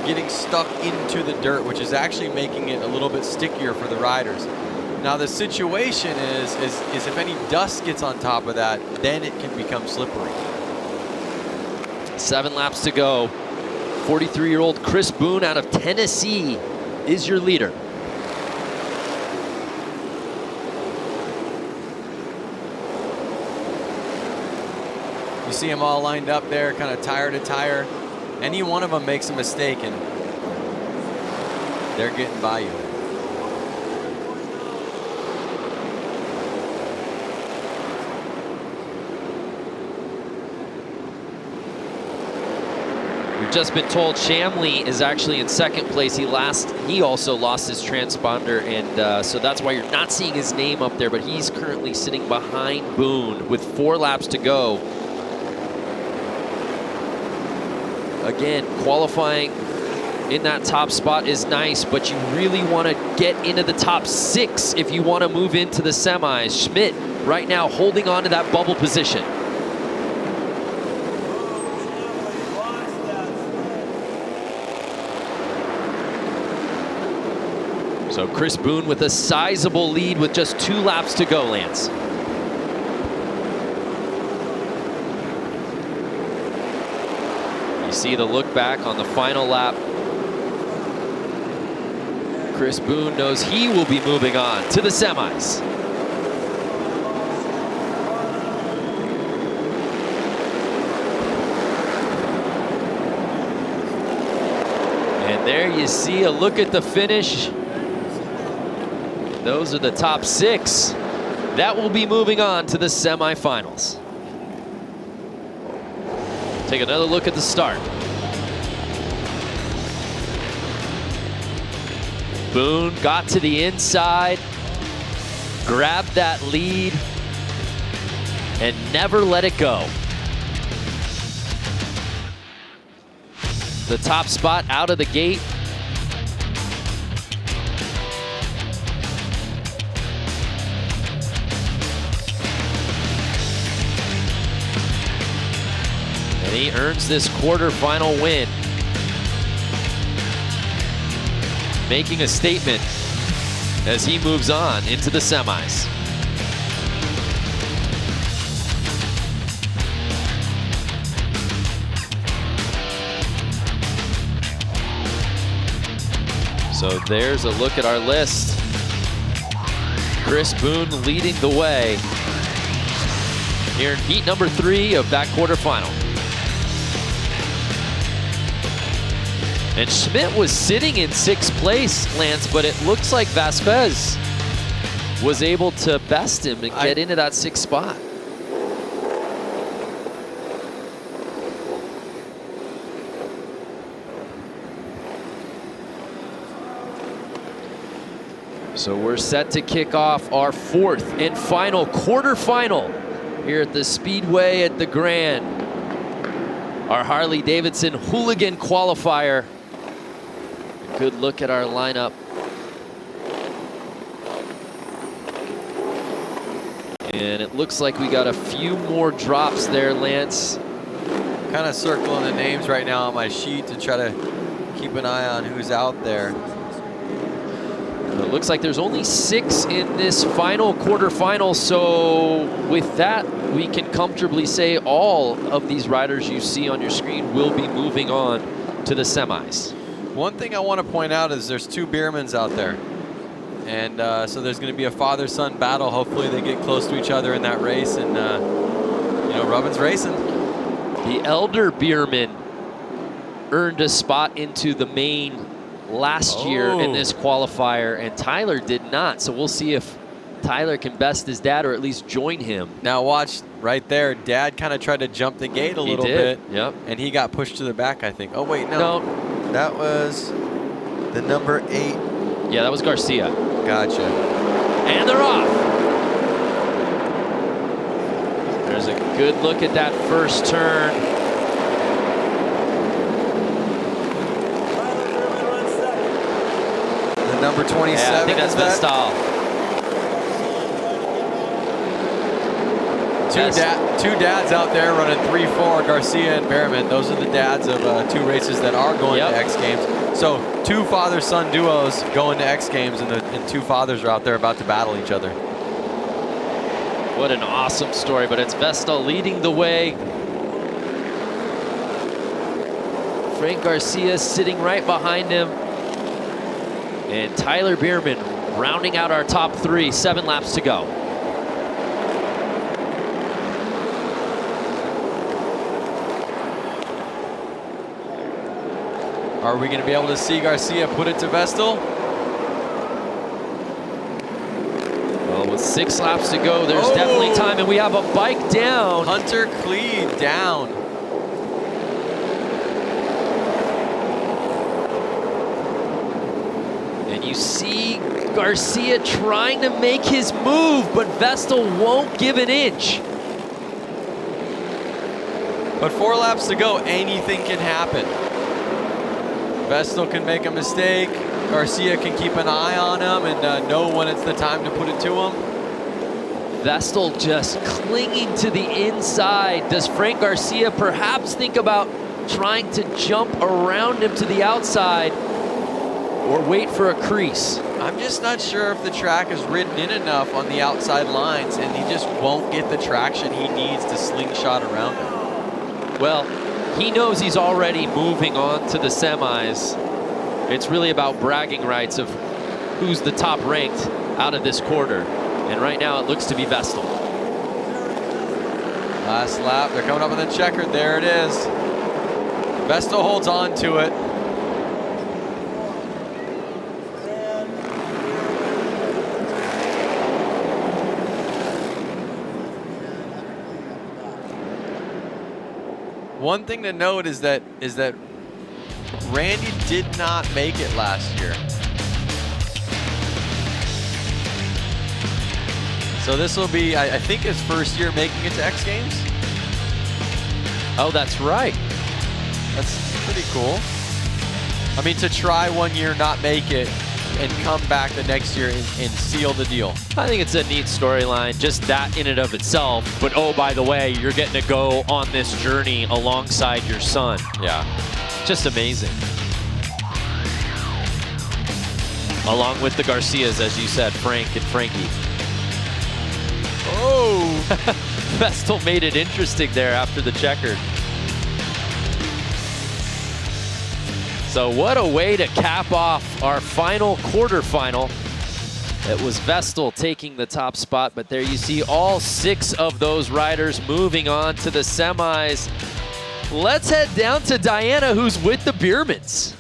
getting stuck into the dirt, which is actually making it a little bit stickier for the riders. Now the situation is if any dust gets on top of that, then it can become slippery. 7 laps to go. 43-year-old Chris Boone out of Tennessee is your leader. You see them all lined up there, kind of tire to tire. Any one of them makes a mistake and they're getting by you. We've just been told Chamley is actually in 2nd place. He also lost his transponder, and so that's why you're not seeing his name up there, but he's currently sitting behind Boone with 4 laps to go. Again, qualifying in that top spot is nice, but you really want to get into the top 6 if you want to move into the semis. Schmidt right now holding on to that bubble position. So Chris Boone with a sizable lead with just 2 laps to go, Lance. You see the look back on the final lap. Chris Boone knows he will be moving on to the semis. And there you see a look at the finish. Those are the top 6 that will be moving on to the semifinals. Take another look at the start. Boone got to the inside. grab that lead and never let it go. The top spot out of the gate. And he earns this quarterfinal win, making a statement as he moves on into the semis. So there's a look at our list. Chris Boone leading the way here in heat number 3 of that quarterfinal. And Schmidt was sitting in 6th place, Lance, but it looks like Vasquez was able to best him and get into that 6th spot. So we're set to kick off our 4th and final quarterfinal here at the Speedway at the Grand. Our Harley-Davidson Hooligan Qualifier. A good look at our lineup. And it looks like we got a few more drops there, Lance. Kind of circling the names right now on my sheet to try to keep an eye on who's out there. It looks like there's only 6 in this final quarterfinal, so with that, we can comfortably say all of these riders you see on your screen will be moving on to the semis. One thing I want to point out is there's 2 Beermans out there. And so there's going to be a father-son battle. Hopefully they get close to each other in that race, and you know, Rubbin's racing. The elder Bierman earned a spot into the main last year in this qualifier, and Tyler did not. So we'll see if Tyler can best his dad or at least join him. Now watch right there. Dad kind of tried to jump the gate a little bit. Yep. And he got pushed to the back, I think. Oh, wait, no. That was the number 8. Yeah, that was Garcia. Gotcha. And they're off. There's a good look at that first turn. Number 27. Yeah, I think that's Vestal. Two dads out there running 3-4, Garcia and Behrman. Those are the dads of 2 races that are going to X Games. So 2 father-son duos going to X Games, and 2 fathers are out there about to battle each other. What an awesome story, but it's Vestal leading the way. Frank Garcia sitting right behind him. And Tyler Bierman rounding out our top 3, 7 laps to go. Are we going to be able to see Garcia put it to Vestal? Well, with 6 laps to go, there's definitely time, and we have a bike down. Hunter Cleed down. You see Garcia trying to make his move, but Vestal won't give an inch. But 4 laps to go, anything can happen. Vestal can make a mistake. Garcia can keep an eye on him and know when it's the time to put it to him. Vestal just clinging to the inside. Does Frank Garcia perhaps think about trying to jump around him to the outside? Or wait for a crease? I'm just not sure if the track is ridden in enough on the outside lines, and he just won't get the traction he needs to slingshot around him. Well, he knows he's already moving on to the semis. It's really about bragging rights of who's the top ranked out of this quarter. And right now it looks to be Vestal. Last lap, they're coming up on the checkered. There it is. Vestal holds on to it. One thing to note is that Randy did not make it last year. So this will be, I think, his first year making it to X Games. Oh, that's right. That's pretty cool. I mean, to try 1 year, not make it, and come back the next year and seal the deal. I think it's a neat storyline, just that in and of itself. But oh, by the way, you're getting to go on this journey alongside your son. Yeah. Just amazing. Along with the Garcias, as you said, Frank and Frankie. Oh! Vestal made it interesting there after the checkered. So what a way to cap off our final quarterfinal. It was Vestal taking the top spot, but there you see all 6 of those riders moving on to the semis. Let's head down to Diana, who's with the Biermans.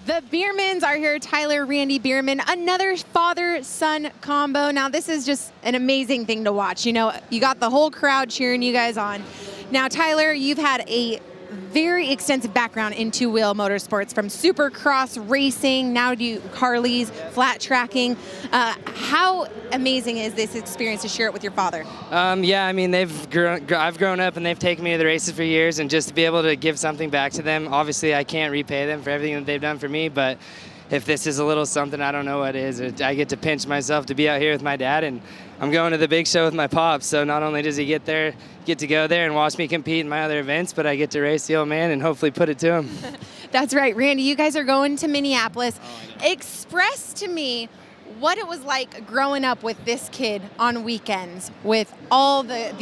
The Biermans are here. Tyler, Randy Bierman, another father-son combo. Now, this is just an amazing thing to watch. You know, you got the whole crowd cheering you guys on. Now, Tyler, you've had a very extensive background in two-wheel motorsports, from supercross racing, now do Harleys, flat tracking. How amazing is this experience to share it with your father? Yeah, I mean, I've grown up and they've taken me to the races for years, and just to be able to give something back to them. Obviously, I can't repay them for everything that they've done for me, but if this is a little something, I don't know what is. I get to pinch myself to be out here with my dad, and I'm going to the big show with my pops. So not only does he get to go there and watch me compete in my other events, but I get to race the old man and hopefully put it to him. That's right. Randy, you guys are going to Minneapolis. Express to me what it was like growing up with this kid on weekends with all the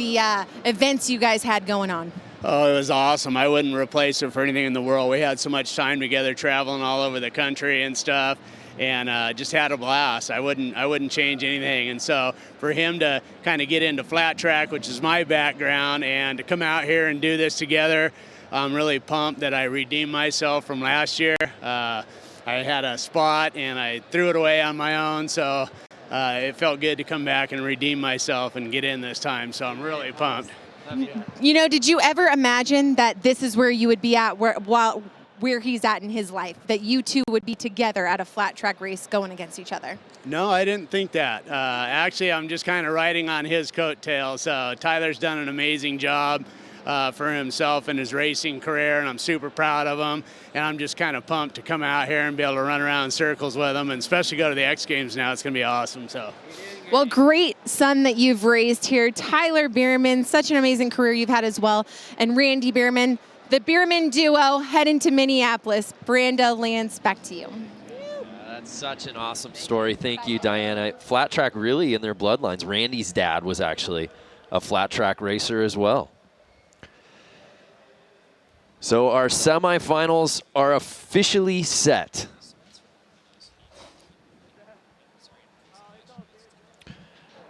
events you guys had going on. Oh, it was awesome. I wouldn't replace it for anything in the world. We had so much time together traveling all over the country and stuff, and just had a blast. I wouldn't change anything. And so for him to kind of get into flat track, which is my background, and to come out here and do this together, I'm really pumped that I redeemed myself from last year. I had a spot and I threw it away on my own, so it felt good to come back and redeem myself and get in this time. So I'm really pumped. You know, did you ever imagine that this is where you would be at, where he's at in his life, that you two would be together at a flat track race going against each other? No, I didn't think that. Actually, I'm just kind of riding on his coattails. Tyler's done an amazing job for himself in his racing career, and I'm super proud of him. And I'm just kind of pumped to come out here and be able to run around in circles with him, and especially go to the X Games now. It's going to be awesome. So. Well, great son that you've raised here. Tyler Bierman, such an amazing career you've had as well. And Randy Bierman, the Bierman duo heading to Minneapolis. Branda, Lance, back to you. That's such an awesome story. Thank you, Diana. Flat track really in their bloodlines. Randy's dad was actually a flat track racer as well. So our semifinals are officially set.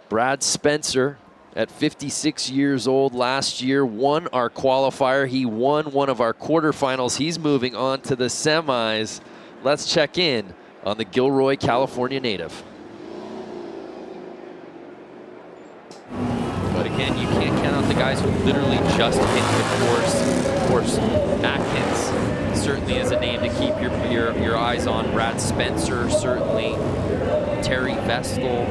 Brad Spencer, at 56 years old last year, won our qualifier. He won one of our quarterfinals. He's moving on to the semis. Let's check in on the Gilroy, California native. But again, you can't count out the guys who literally just hit the course. Of course, Atkins certainly is a name to keep your eyes on. Brad Spencer, certainly. Terry Vestal.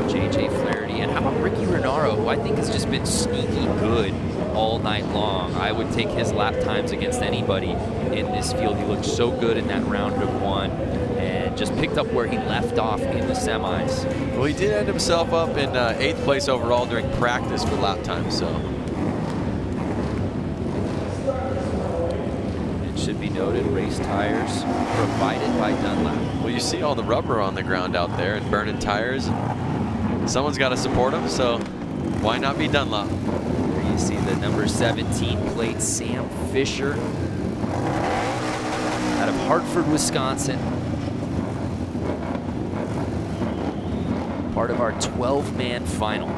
JJ Flaherty, and how about Ricky Renaro, who I think has just been sneaky good all night long. I would take his lap times against anybody in this field. He looked so good in that round of one and just picked up where he left off in the semis. Well, he did end himself up in 8th place overall during practice for lap time, so. It should be noted, race tires provided by Dunlap. Well, you see all the rubber on the ground out there and burning tires. Someone's got to support him, so why not be Dunlop? There you see the number 17 plate, Sam Fisher, out of Hartford, Wisconsin. Part of our 12-man final.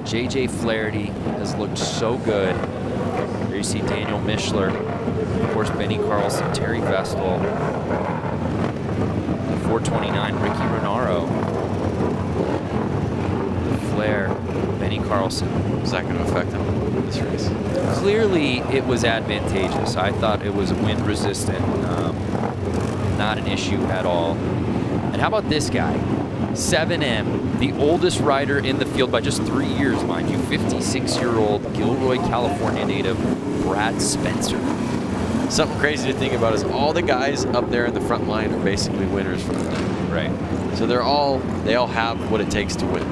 JJ Flaherty has looked so good. There you see Daniel Mishler, of course Benny Carlson, Terry Vestal, 429, Ricky Renaro, the Flair, Benny Carlson. Is that going to affect him in this race? Clearly, it was advantageous. I thought it was wind resistant, not an issue at all. And how about this guy? 7M, the oldest rider in the field by just 3 years, mind you. 56-year-old Gilroy, California native, Brad Spencer. Something crazy to think about is all the guys up there in the front line are basically winners from the night. Right. So they all have what it takes to win.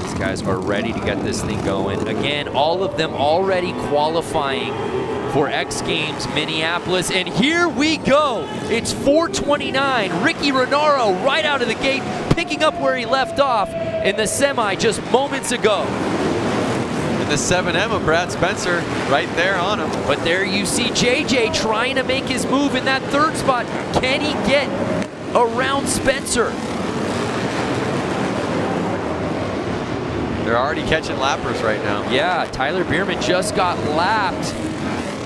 These guys are ready to get this thing going. Again, all of them already qualifying for X Games Minneapolis, and here we go. It's 4:29. Ricky Renaro right out of the gate, picking up where he left off in the semi just moments ago. And the 7M of Brad Spencer right there on him. But there you see JJ trying to make his move in that third spot. Can he get around Spencer? They're already catching lappers right now. Yeah, Tyler Bierman just got lapped.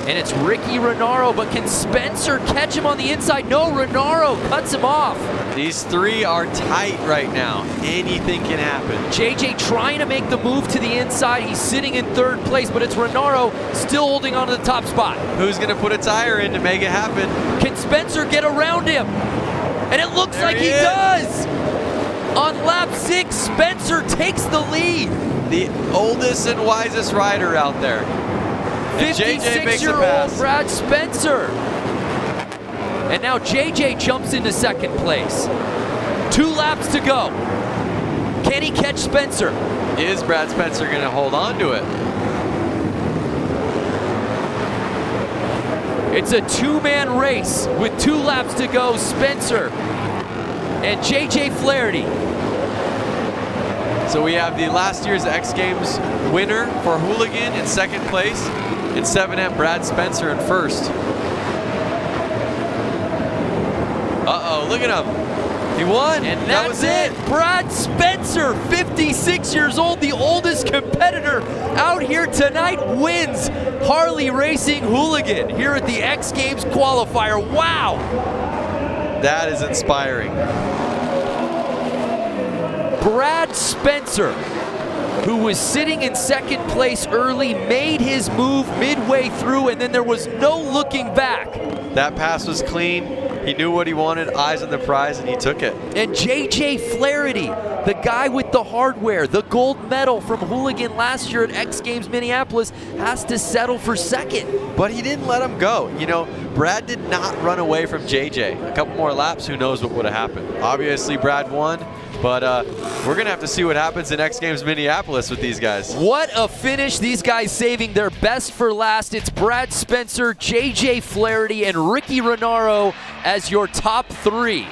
And it's Ricky Renaro, but can Spencer catch him on the inside? No, Renaro cuts him off. These three are tight right now. Anything can happen. JJ trying to make the move to the inside. He's sitting in third place, but it's Renaro still holding on to the top spot. Who's going to put a tire in to make it happen? Can Spencer get around him? And it looks like he does. On lap 6, Spencer takes the lead. The oldest and wisest rider out there. 56-year-old Brad Spencer. And now JJ jumps into second place. 2 laps to go. Can he catch Spencer? Is Brad Spencer going to hold on to it? It's a 2-man race with 2 laps to go. Spencer and JJ Flaherty. So we have the last year's X Games winner for Hooligan in second place, and 7M Brad Spencer in first. Uh-oh, look at him. He won. And that's it. Brad Spencer, 56 years old, the oldest competitor out here tonight, wins Harley Racing Hooligan here at the X Games Qualifier. Wow. That is inspiring. Brad Spencer, who was sitting in second place early, made his move midway through, and then there was no looking back. That pass was clean. He knew what he wanted, eyes on the prize, and he took it. And JJ Flaherty, the guy with the hardware, the gold medal from Hooligan last year at X Games Minneapolis, has to settle for second. But he didn't let him go. You know, Brad did not run away from JJ. A couple more laps, who knows what would have happened. Obviously, Brad won. But we're going to have to see what happens in X Games Minneapolis with these guys. What a finish. These guys saving their best for last. It's Brad Spencer, JJ Flaherty, and Ricky Renaro as your top 3.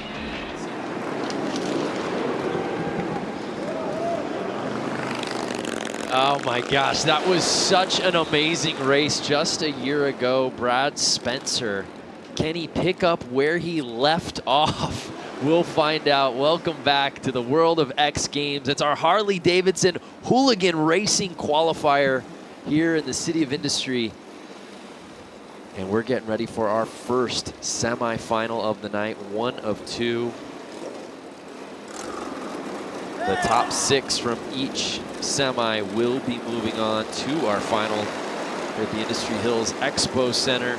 Oh my gosh, that was such an amazing race just a year ago. Brad Spencer, can he pick up where he left off? We'll find out. Welcome back to the world of X Games. It's our Harley-Davidson Hooligan Racing Qualifier here in the City of Industry. And we're getting ready for our first semifinal of the night, 1 of 2. The top 6 from each semi will be moving on to our final at the Industry Hills Expo Center.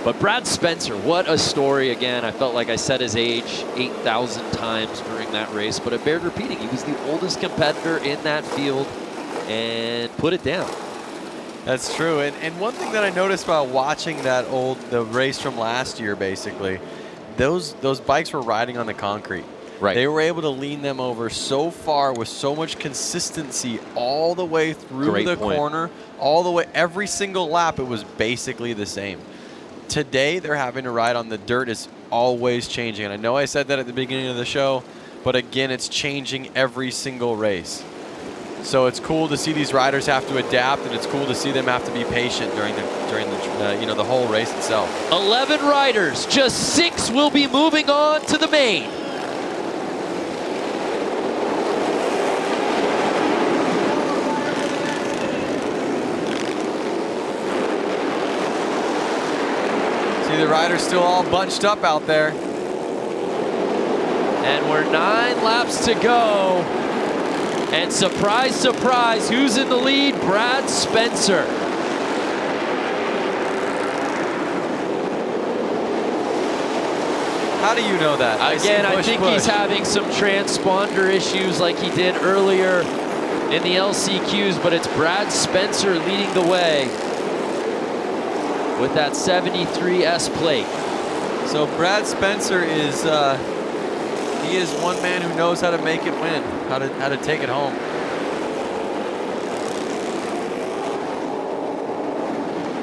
But Brad Spencer, what a story. Again, I felt like I said his age 8,000 times during that race, but it bared repeating. He was the oldest competitor in that field and put it down. That's true. And one thing that I noticed while watching the race from last year, basically, those bikes were riding on the concrete. Right. They were able to lean them over so far with so much consistency all the way through the corner, all the way, every single lap, it was basically the same. Today, they're having to ride on the dirt. It's always changing. And I know I said that at the beginning of the show, but again, it's changing every single race. So it's cool to see these riders have to adapt, and it's cool to see them have to be patient during the whole race itself. 11 riders, just 6 will be moving on to the main. See the riders still all bunched up out there. And we're 9 laps to go. And surprise, surprise, who's in the lead? Brad Spencer. How do you know that? Again, I think he's having some transponder issues like he did earlier in the LCQs, but it's Brad Spencer leading the way with that 73S plate. So Brad Spencer is he is one man who knows how to make it win, how to take it home.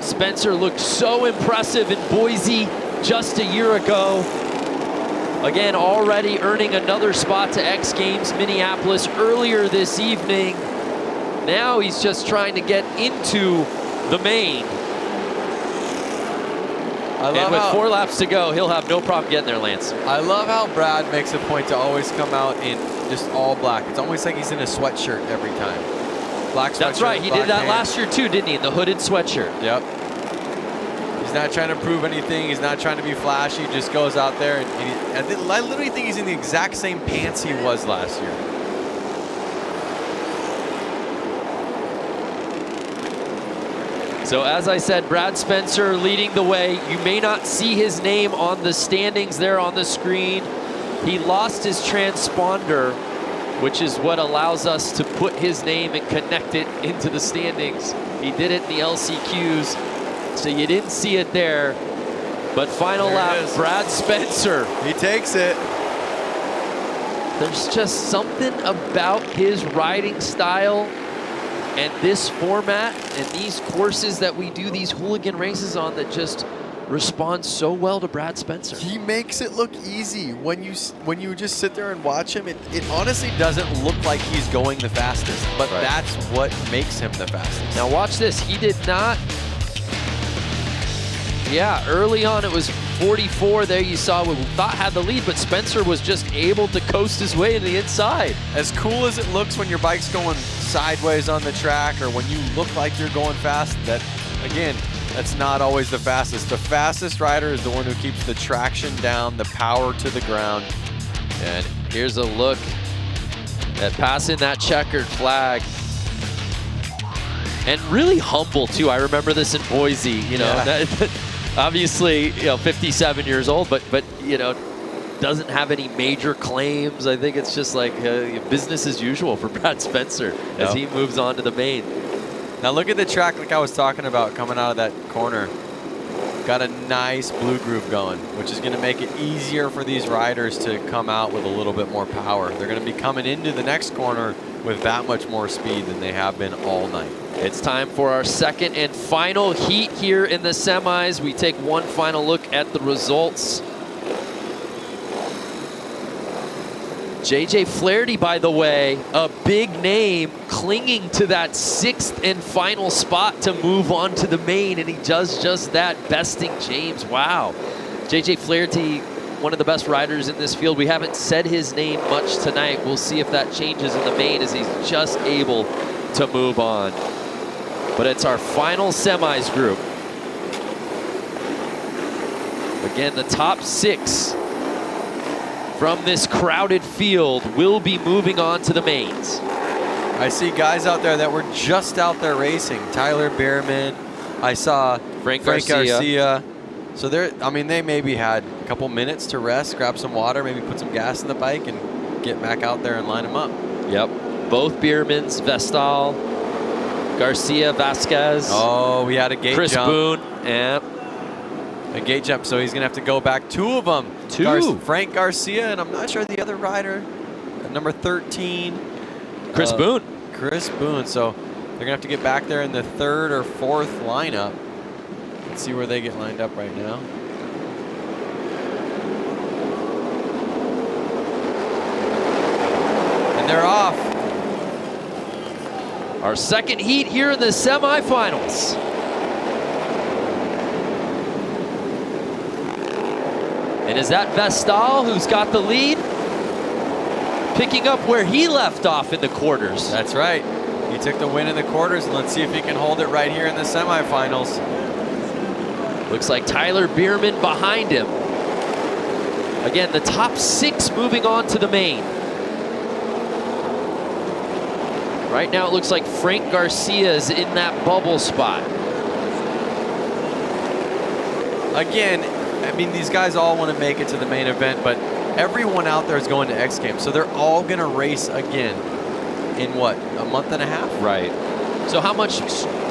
Spencer looked so impressive in Boise just a year ago. Again, already earning another spot to X Games Minneapolis earlier this evening. Now he's just trying to get into the main. And with 4 laps to go, he'll have no problem getting there, Lance. I love how Brad makes a point to always come out in just all black. It's almost like he's in a sweatshirt every time. Black sweatshirt. That's right. He did that last year too, didn't he? In the hooded sweatshirt. Yep. He's not trying to prove anything. He's not trying to be flashy. He just goes out there. I literally think he's in the exact same pants he was last year. So as I said, Brad Spencer leading the way. You may not see his name on the standings there on the screen. He lost his transponder, which is what allows us to put his name and connect it into the standings. He did it in the LCQs, so you didn't see it there. But final lap, Brad Spencer. He takes it. There's just something about his riding style and this format and these courses that we do these hooligan races on that just respond so well to Brad Spencer. He makes it look easy. When you just sit there and watch him, it honestly doesn't look like he's going the fastest, but that's what makes him the fastest. Now watch this. He did not. Yeah, early on it was 44 there. You saw what we thought had the lead, but Spencer was just able to coast his way to the inside. As cool as it looks when your bike's going sideways on the track or when you look like you're going fast, that, again, that's not always the fastest. The fastest rider is the one who keeps the traction down, the power to the ground. And here's a look at passing that checkered flag. And really humble, too. I remember this in Boise, you know. Yeah. Obviously, you know, 57 years old, but you know, doesn't have any major claims. I think it's just like business as usual for Brad Spencer as he moves on to the main. Now look at the track like I was talking about coming out of that corner. Got a nice blue groove going, which is going to make it easier for these riders to come out with a little bit more power. They're going to be coming into the next corner with that much more speed than they have been all night. It's time for our second and final heat here in the semis. We take one final look at the results. JJ Flaherty, by the way, a big name clinging to that 6th and final spot to move on to the main, and he does just that, besting James. Wow. JJ Flaherty, one of the best riders in this field. We haven't said his name much tonight. We'll see if that changes in the main as he's just able to move on. But it's our final semis group. Again, the top 6 from this crowded field will be moving on to the mains. I see guys out there that were just out there racing. Tyler Bierman. I saw Frank Garcia. So I mean, they maybe had a couple minutes to rest, grab some water, maybe put some gas in the bike and get back out there and line them up. Yep, both Biermans, Vestal, Garcia, Vasquez. Oh, we had a gate Chris jump. Boone, yep. A gate jump, so he's gonna have to go back. 2 of them. Frank Garcia, and I'm not sure the other rider, number 13. Chris Boone. Chris Boone, so they're gonna have to get back there in the 3rd or 4th lineup. Let's see where they get lined up right now. And they're off. Our second heat here in the semifinals. And is that Vestal who's got the lead? Picking up where he left off in the quarters. That's right. He took the win in the quarters, and let's see if he can hold it right here in the semifinals. Looks like Tyler Bierman behind him. Again, the top 6 moving on to the main. Right now it looks like Frank Garcia is in that bubble spot. Again, I mean, these guys all want to make it to the main event, but everyone out there is going to X Games, so they're all going to race again in what, a month and a half? Right. So how much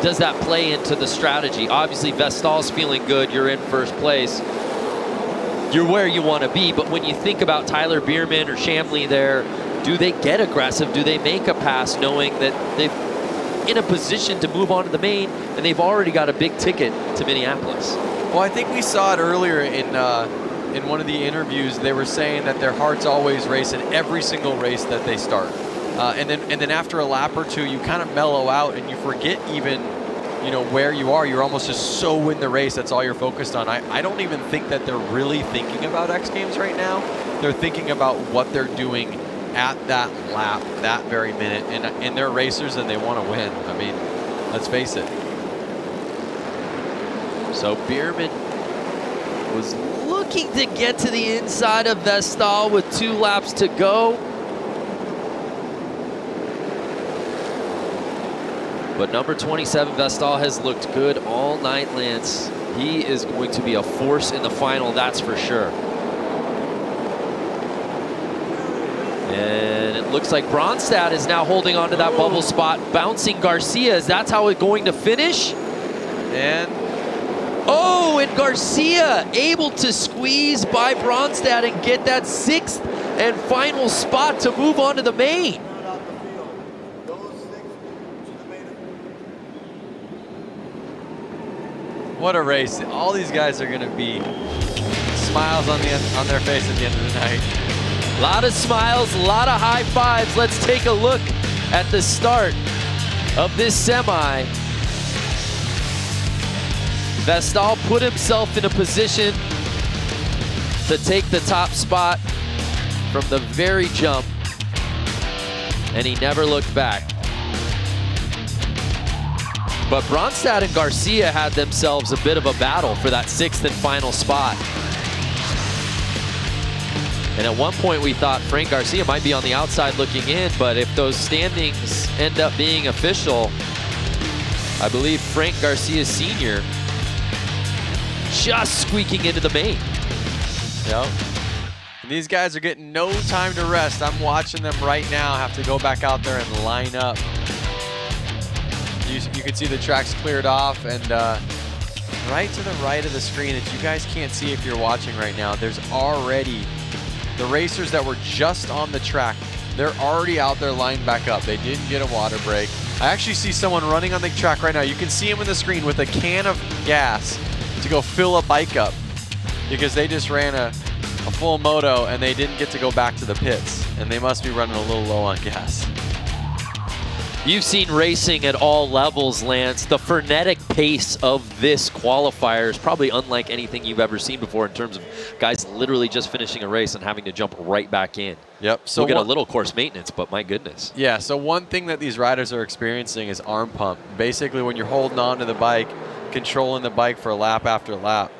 does that play into the strategy? Obviously, Vestal's feeling good. You're in first place. You're where you want to be, but when you think about Tyler Bierman or Shamley there, do they get aggressive? Do they make a pass knowing that they're in a position to move on to the main and they've already got a big ticket to Minneapolis? Well, I think we saw it earlier in one of the interviews. They were saying that their hearts always race in every single race that they start. And then after a lap or two, you kind of mellow out and you forget even, where you are. You're almost just so in the race. That's all you're focused on. I don't even think that they're really thinking about X Games right now. They're thinking about what they're doing at that lap, that very minute. And they're racers and they want to win. I mean, let's face it. So Bierman was looking to get to the inside of Vestal with 2 laps to go. But number 27, Vestal, has looked good all night, Lance. He is going to be a force in the final, that's for sure. And it looks like Bronstad is now holding on to that bubble spot, bouncing Garcia. Is that how it's going to finish? And Garcia able to squeeze by Bronstad and get that 6th and final spot to move on to the main. What a race. All these guys are going to be smiles on their face at the end of the night. A lot of smiles, a lot of high fives. Let's take a look at the start of this semi. Vestal put himself in a position to take the top spot from the very jump, and he never looked back. But Bronstad and Garcia had themselves a bit of a battle for that 6th and final spot. And at one point we thought Frank Garcia might be on the outside looking in, but if those standings end up being official, I believe Frank Garcia Sr. just squeaking into the main. Yep. And these guys are getting no time to rest. I'm watching them right now have to go back out there and line up. You can see the tracks cleared off, and right to the right of the screen that you guys can't see if you're watching right now, there's already the racers that were just on the track. They're already out there lined back up. They didn't get a water break. I actually see someone running on the track right now. You can see him on the screen with a can of gas to go fill a bike up because they just ran a full moto and they didn't get to go back to the pits, and they must be running a little low on gas. You've seen racing at all levels, Lance. The frenetic pace of this qualifier is probably unlike anything you've ever seen before in terms of guys literally just finishing a race and having to jump right back in. Yep. So we'll get a little course maintenance, but my goodness. Yeah, so one thing that these riders are experiencing is arm pump. Basically, when you're holding on to the bike, controlling the bike for lap after lap,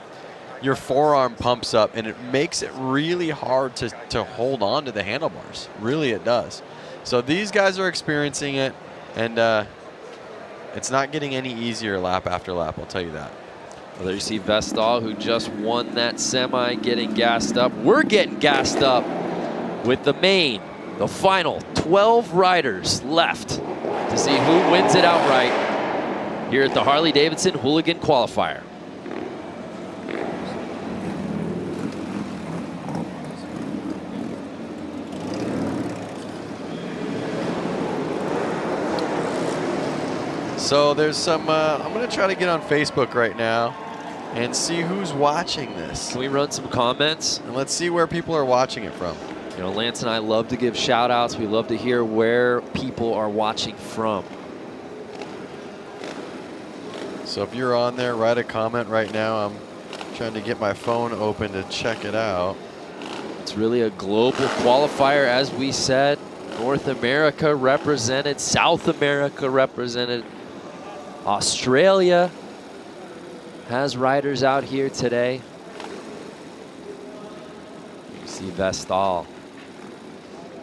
your forearm pumps up, and it makes it really hard to hold on to the handlebars. Really, it does. So these guys are experiencing it. And it's not getting any easier lap after lap, I'll tell you that. Well, there you see Vestal, who just won that semi, getting gassed up. We're getting gassed up with the main, the final 12 riders left to see who wins it outright here at the Harley-Davidson Hooligan Qualifier. So there's some, I'm going to try to get on Facebook right now and see who's watching this. Can we run some comments? And let's see where people are watching it from. You know, Lance and I love to give shout outs. We love to hear where people are watching from. So if you're on there, write a comment right now. I'm trying to get my phone open to check it out. It's really a global qualifier, as we said. North America represented, South America represented. Australia has riders out here today. You see Vestal.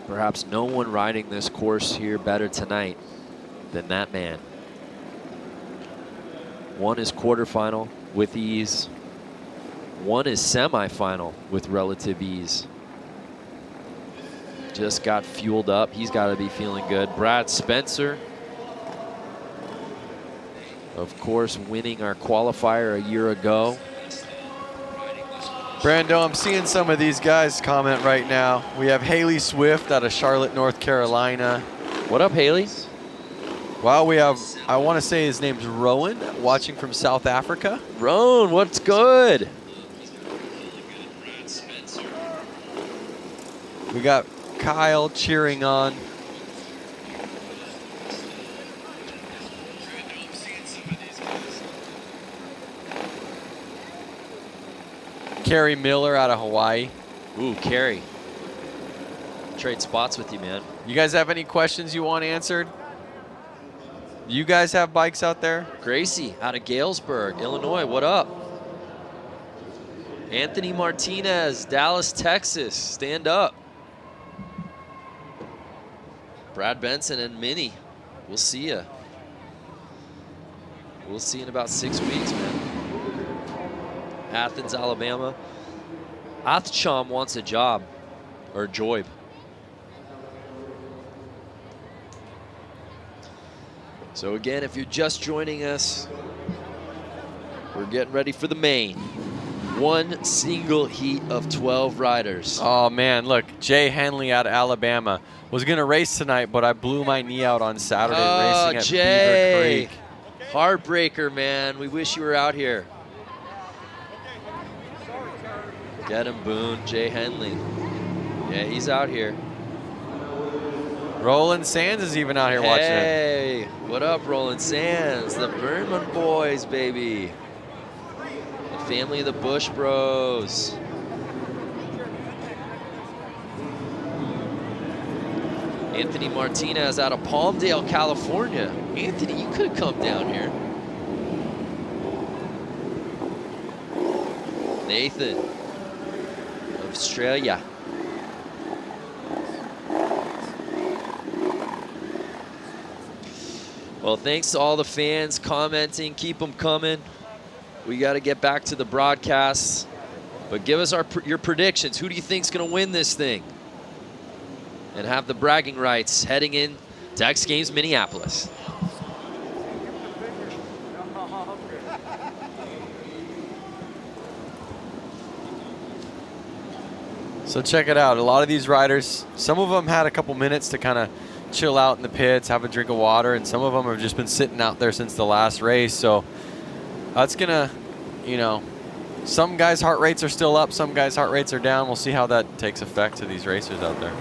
Perhaps no one riding this course here better tonight than that man. Won his quarterfinal with ease. won his semifinal with relative ease. Just got fueled up. He's got to be feeling good. Brad Spencer, of course, winning our qualifier a year ago. Brando, I'm seeing some of these guys comment right now. We have Haley Swift out of Charlotte, North Carolina. What up, Haley? Wow, we have, I want to say his name's Rowan, watching from South Africa. Rowan, what's good? We got Kyle cheering on. Kerry Miller out of Hawaii. Ooh, Kerry. Trade spots with you, man. You guys have any questions you want answered? You guys have bikes out there? Gracie out of Galesburg, Illinois. What up? Anthony Martinez, Dallas, Texas. Stand up. Brad Benson and Minnie. We'll see ya. We'll see in about 6 weeks, man. Athens, Alabama. Athcham wants a job, or a job. So again, if you're just joining us, we're getting ready for the main. One single heat of 12 riders. Oh man, look, Jay Henley out of Alabama. Was gonna race tonight, but I blew my knee out on Saturday racing at Jay. Beaver Creek. Heartbreaker, man. We wish you were out here. Get him, Boone. Jay Henley. Yeah, he's out here. Roland Sands is even out here watching it. Hey, what up, Roland Sands? The Berman boys, baby. The family of the Bush Bros. Anthony Martinez out of Palmdale, California. Anthony, you could have come down here. Nathan, Australia. Well, thanks to all the fans commenting. Keep them coming. We got to get back to the broadcasts. But give us your predictions. Who do you think's going to win this thing? And have the bragging rights heading in to X Games Minneapolis. So check it out. A lot of these riders, some of them had a couple minutes to kind of chill out in the pits, have a drink of water, and some of them have just been sitting out there since the last race. So that's gonna, you know, some guys' heart rates are still up, some guys' heart rates are down. We'll see how that takes effect to these racers out there.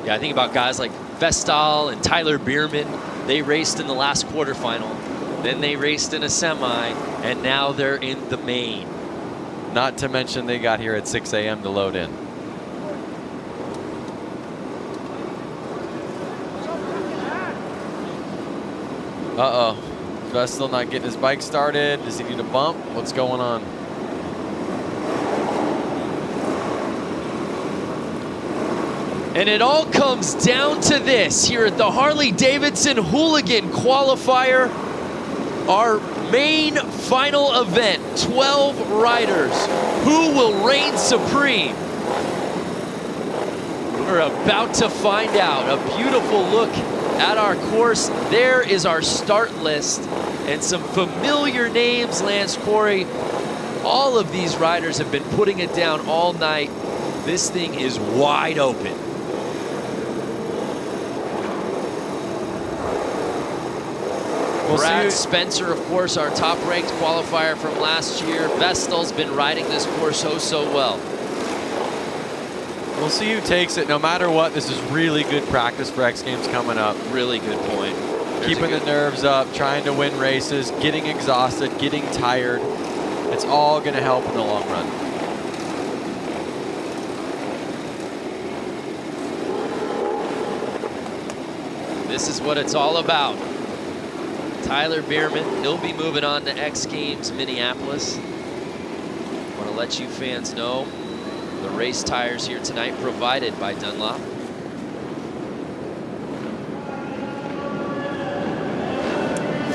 Yeah, I think about guys like Vestal and Tyler Bierman. They raced in the last quarterfinal, then they raced in a semi, and now they're in the main. Not to mention they got here at 6 a.m. to load in. Uh-oh. Vestal not getting his bike started. Does he need a bump? What's going on? And it all comes down to this here at the Harley-Davidson Hooligan Qualifier. Our main final event, 12 riders. Who will reign supreme? We're about to find out. A beautiful look at our course. There is our start list and some familiar names, Lance Corey. All of these riders have been putting it down all night. This thing is wide open. Brad Spencer, of course, our top-ranked qualifier from last year. Vestal's been riding this course so well. We'll see who takes it. No matter what, this is really good practice for X Games coming up. Really good point. Keeping the nerves up, trying to win races, getting exhausted, getting tired. It's all going to help in the long run. This is what it's all about. Tyler Bierman, he'll be moving on to X Games Minneapolis. Want to let you fans know the race tires here tonight provided by Dunlop.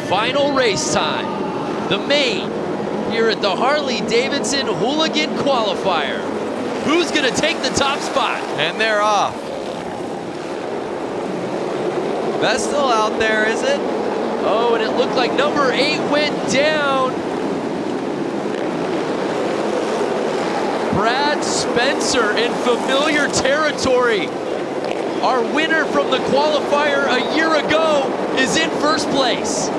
Final race time. The main here at the Harley-Davidson Hooligan Qualifier. Who's going to take the top spot? And they're off. Vestal out there, is it? Oh, and it looked like number 8 went down. Brad Spencer in familiar territory. Our winner from the qualifier a year ago is in first place.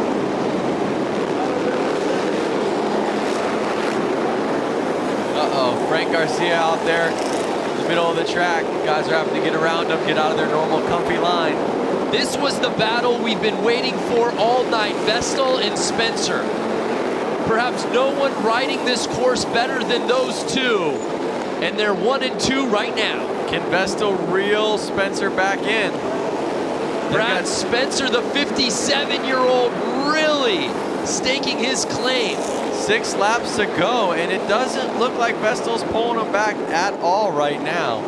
Uh-oh, Frank Garcia out there in the middle of the track. Guys are having to get around him, get out of their normal comfy line. This was the battle we've been waiting for all night, Vestal and Spencer. Perhaps no one riding this course better than those two. And they're 1 and 2 right now. Can Vestal reel Spencer back in? Brad Spencer, the 57-year-old, really staking his claim. 6 laps to go, and it doesn't look like Vestal's pulling him back at all right now.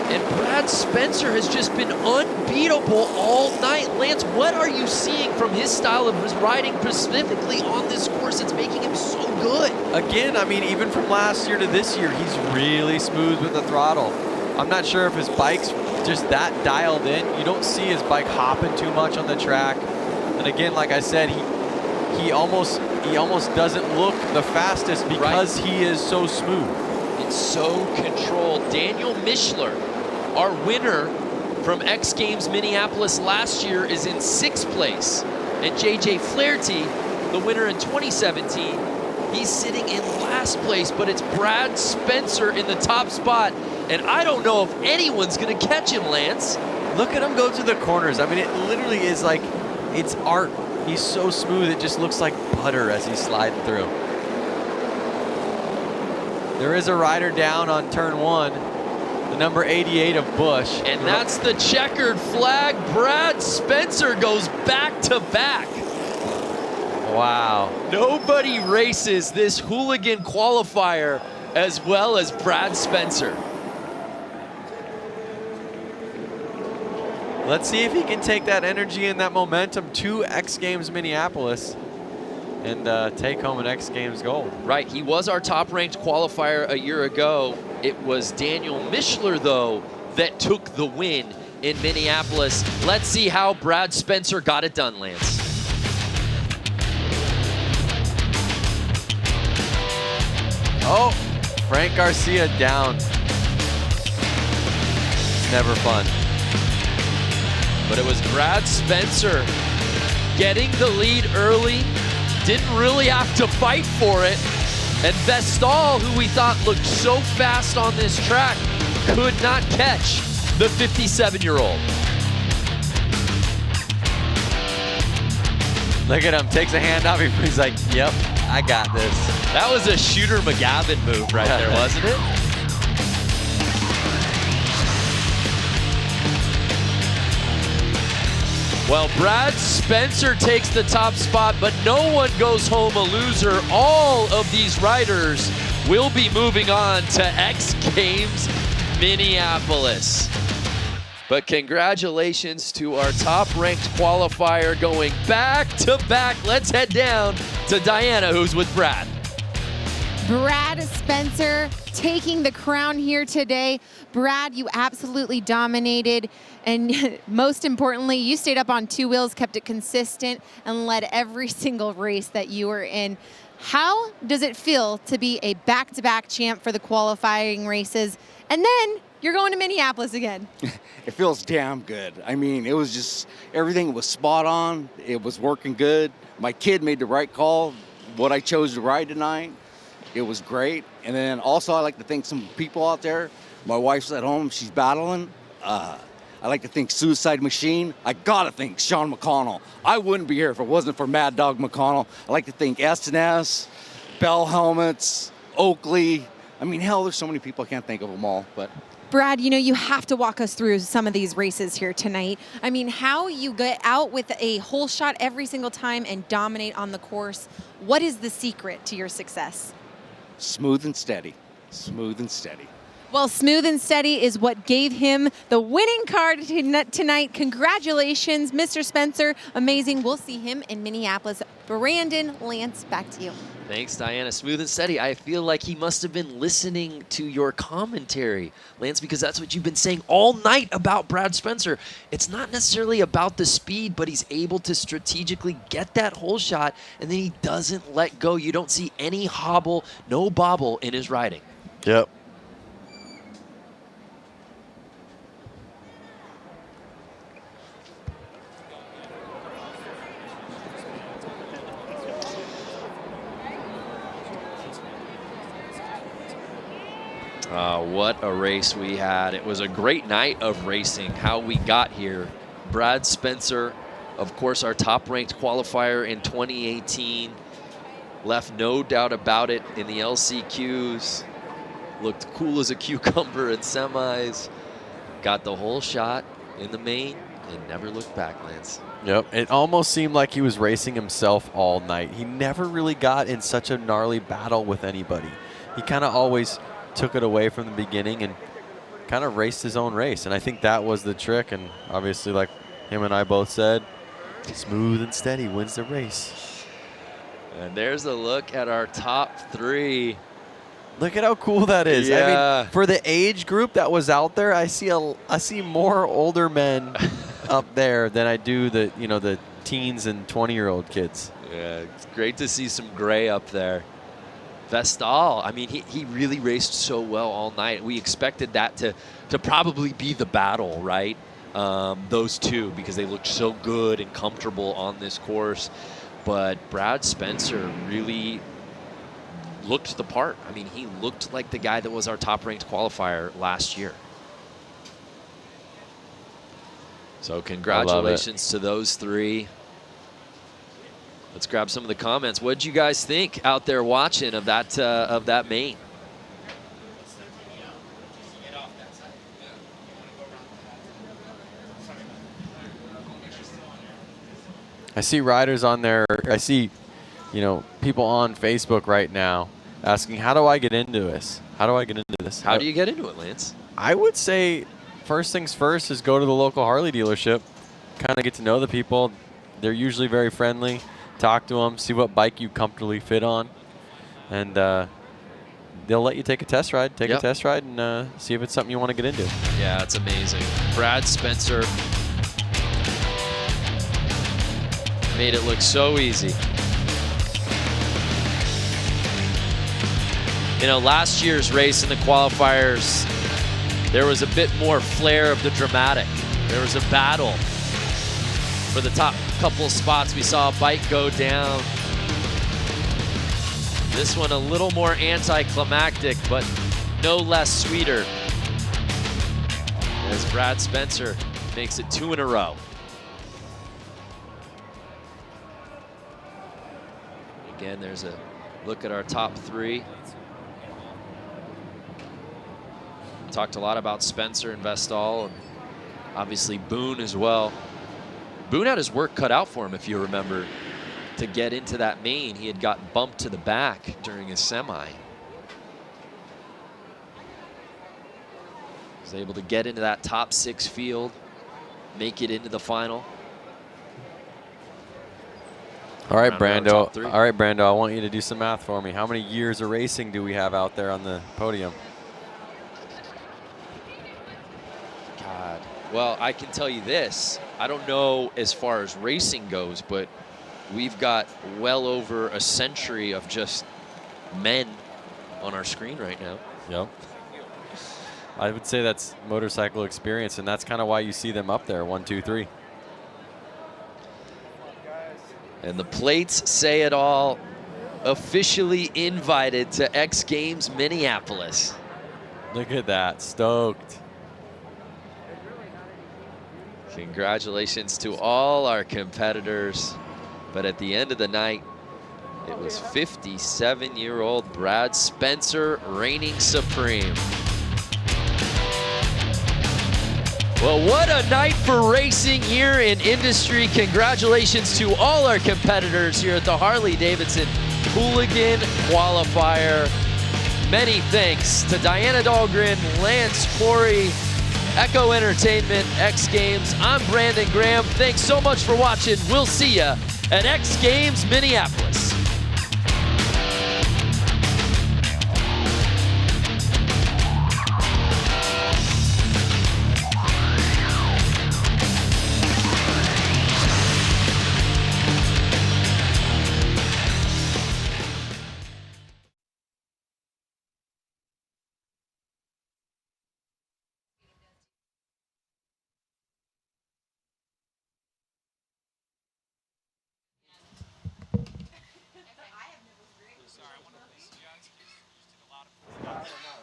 And Brad Spencer has just been unbeatable all night. Lance, what are you seeing from his style of his riding specifically on this course that's making him so good? Again, I mean, even from last year to this year, he's really smooth with the throttle. I'm not sure if his bike's just that dialed in. You don't see his bike hopping too much on the track. And again, like I said, he almost doesn't look the fastest because he is so smooth. It's so controlled. Daniel Mishler, our winner from X Games Minneapolis last year, is in 6th place. And JJ Flaherty, the winner in 2017, he's sitting in last place, but it's Brad Spencer in the top spot. And I don't know if anyone's gonna catch him, Lance. Look at him go to the corners. I mean, it literally is like, it's art. He's so smooth, it just looks like butter as he's sliding through. There is a rider down on turn 1, the number 88 of Busch. And that's the checkered flag. Brad Spencer goes back to back. Wow. Nobody races this Hooligan qualifier as well as Brad Spencer. Let's see if he can take that energy and that momentum to X Games Minneapolis and take home an X Games gold. Right, he was our top-ranked qualifier a year ago. It was Daniel Mishler, though, that took the win in Minneapolis. Let's see how Brad Spencer got it done, Lance. Oh, Frank Garcia down. Never fun. But it was Brad Spencer getting the lead early, didn't really have to fight for it. And Vestal, who we thought looked so fast on this track, could not catch the 57-year-old. Look at him, takes a hand off him. He's like, yep, I got this. That was a Shooter McGavin move right there, wasn't it? Well, Brad Spencer takes the top spot, but no one goes home a loser. All of these riders will be moving on to X Games Minneapolis. But congratulations to our top-ranked qualifier going back-to-back. Let's head down to Diana, who's with Brad. Brad Spencer taking the crown here today. Brad, you absolutely dominated. And most importantly, you stayed up on 2 wheels, kept it consistent, and led every single race that you were in. How does it feel to be a back-to-back champ for the qualifying races? And then you're going to Minneapolis again. It feels damn good. I mean, it was just, everything was spot on. It was working good. My kid made the right call, what I chose to ride tonight. It was great. And then also I like to thank some people out there. My wife's at home, she's battling. I like to thank Suicide Machine. I gotta thank Sean McConnell. I wouldn't be here if it wasn't for Mad Dog McConnell. I like to thank S&S, Bell Helmets, Oakley. I mean, hell, there's so many people, I can't think of them all, but. Brad, you know, you have to walk us through some of these races here tonight. I mean, how you get out with a whole shot every single time and dominate on the course. What is the secret to your success? Smooth and steady, smooth and steady. Well, smooth and steady is what gave him the winning card tonight. Congratulations, Mr. Spencer. Amazing. We'll see him in Minneapolis. Brandon, Lance, back to you. Thanks, Diana. Smooth and steady. I feel like he must have been listening to your commentary, Lance, because that's what you've been saying all night about Brad Spencer. It's not necessarily about the speed, but he's able to strategically get that hole shot, and then he doesn't let go. You don't see any hobble, no bobble in his riding. Yep. What a race we had. It was a great night of racing, how we got here. Brad Spencer, of course, our top-ranked qualifier in 2018. Left no doubt about it in the LCQs. Looked cool as a cucumber in semis. Got the whole shot in the main and never looked back, Lance. Yep, it almost seemed like he was racing himself all night. He never really got in such a gnarly battle with anybody. He kind of always took it away from the beginning and kind of raced his own race. And I think that was the trick. And obviously, like him and I both said, smooth and steady wins the race. And there's a look at our top three. Look at how cool that is. Yeah. I mean, for the age group that was out there, I see more older men up there than I do the teens and 20-year-old kids. Yeah, it's great to see some gray up there. Vestal, I mean, he really raced so well all night. We expected that to probably be the battle, right? Those two, because they looked so good and comfortable on this course. But Brad Spencer really looked the part. I mean, he looked like the guy that was our top-ranked qualifier last year. So congratulations to those three. Let's grab some of the comments. What did you guys think out there watching of that main? I see riders on there. I see, people on Facebook right now asking, how do I get into this? How do I get into this? How do you get into it, Lance? I would say first things first is go to the local Harley dealership, kind of get to know the people. They're usually very friendly. Talk to them, see what bike you comfortably fit on, and they'll let you take a test ride. Take a test ride and see if it's something you want to get into. Yeah, it's amazing. Brad Spencer made it look so easy. Last year's race in the qualifiers, there was a bit more flair of the dramatic. There was a battle for the top couple of spots. We saw a bike go down. This one a little more anticlimactic, but no less sweeter, as Brad Spencer makes it 2 in a row. Again, there's a look at our top three. Talked a lot about Spencer and Vestal, and obviously Boone as well. Boone had his work cut out for him, if you remember, to get into that main. He had got bumped to the back during his semi. Was able to get into that top 6 field, make it into the final. All right, Brando. All right, Brando, I want you to do some math for me. How many years of racing do we have out there on the podium? God. Well, I can tell you this. I don't know as far as racing goes, but we've got well over a century of just men on our screen right now. Yep. I would say that's motorcycle experience, and that's kind of why you see them up there, 1, 2, 3. And the plates say it all. Officially invited to X Games Minneapolis. Look at that, stoked. Congratulations to all our competitors. But at the end of the night, it was 57-year-old Brad Spencer reigning supreme. Well, what a night for racing here in industry. Congratulations to all our competitors here at the Harley-Davidson Hooligan Qualifier. Many thanks to Diana Dahlgren, Lance Corey, Echo Entertainment, X Games. I'm Brandon Graham. Thanks so much for watching. We'll see ya at X Games Minneapolis. I don't know.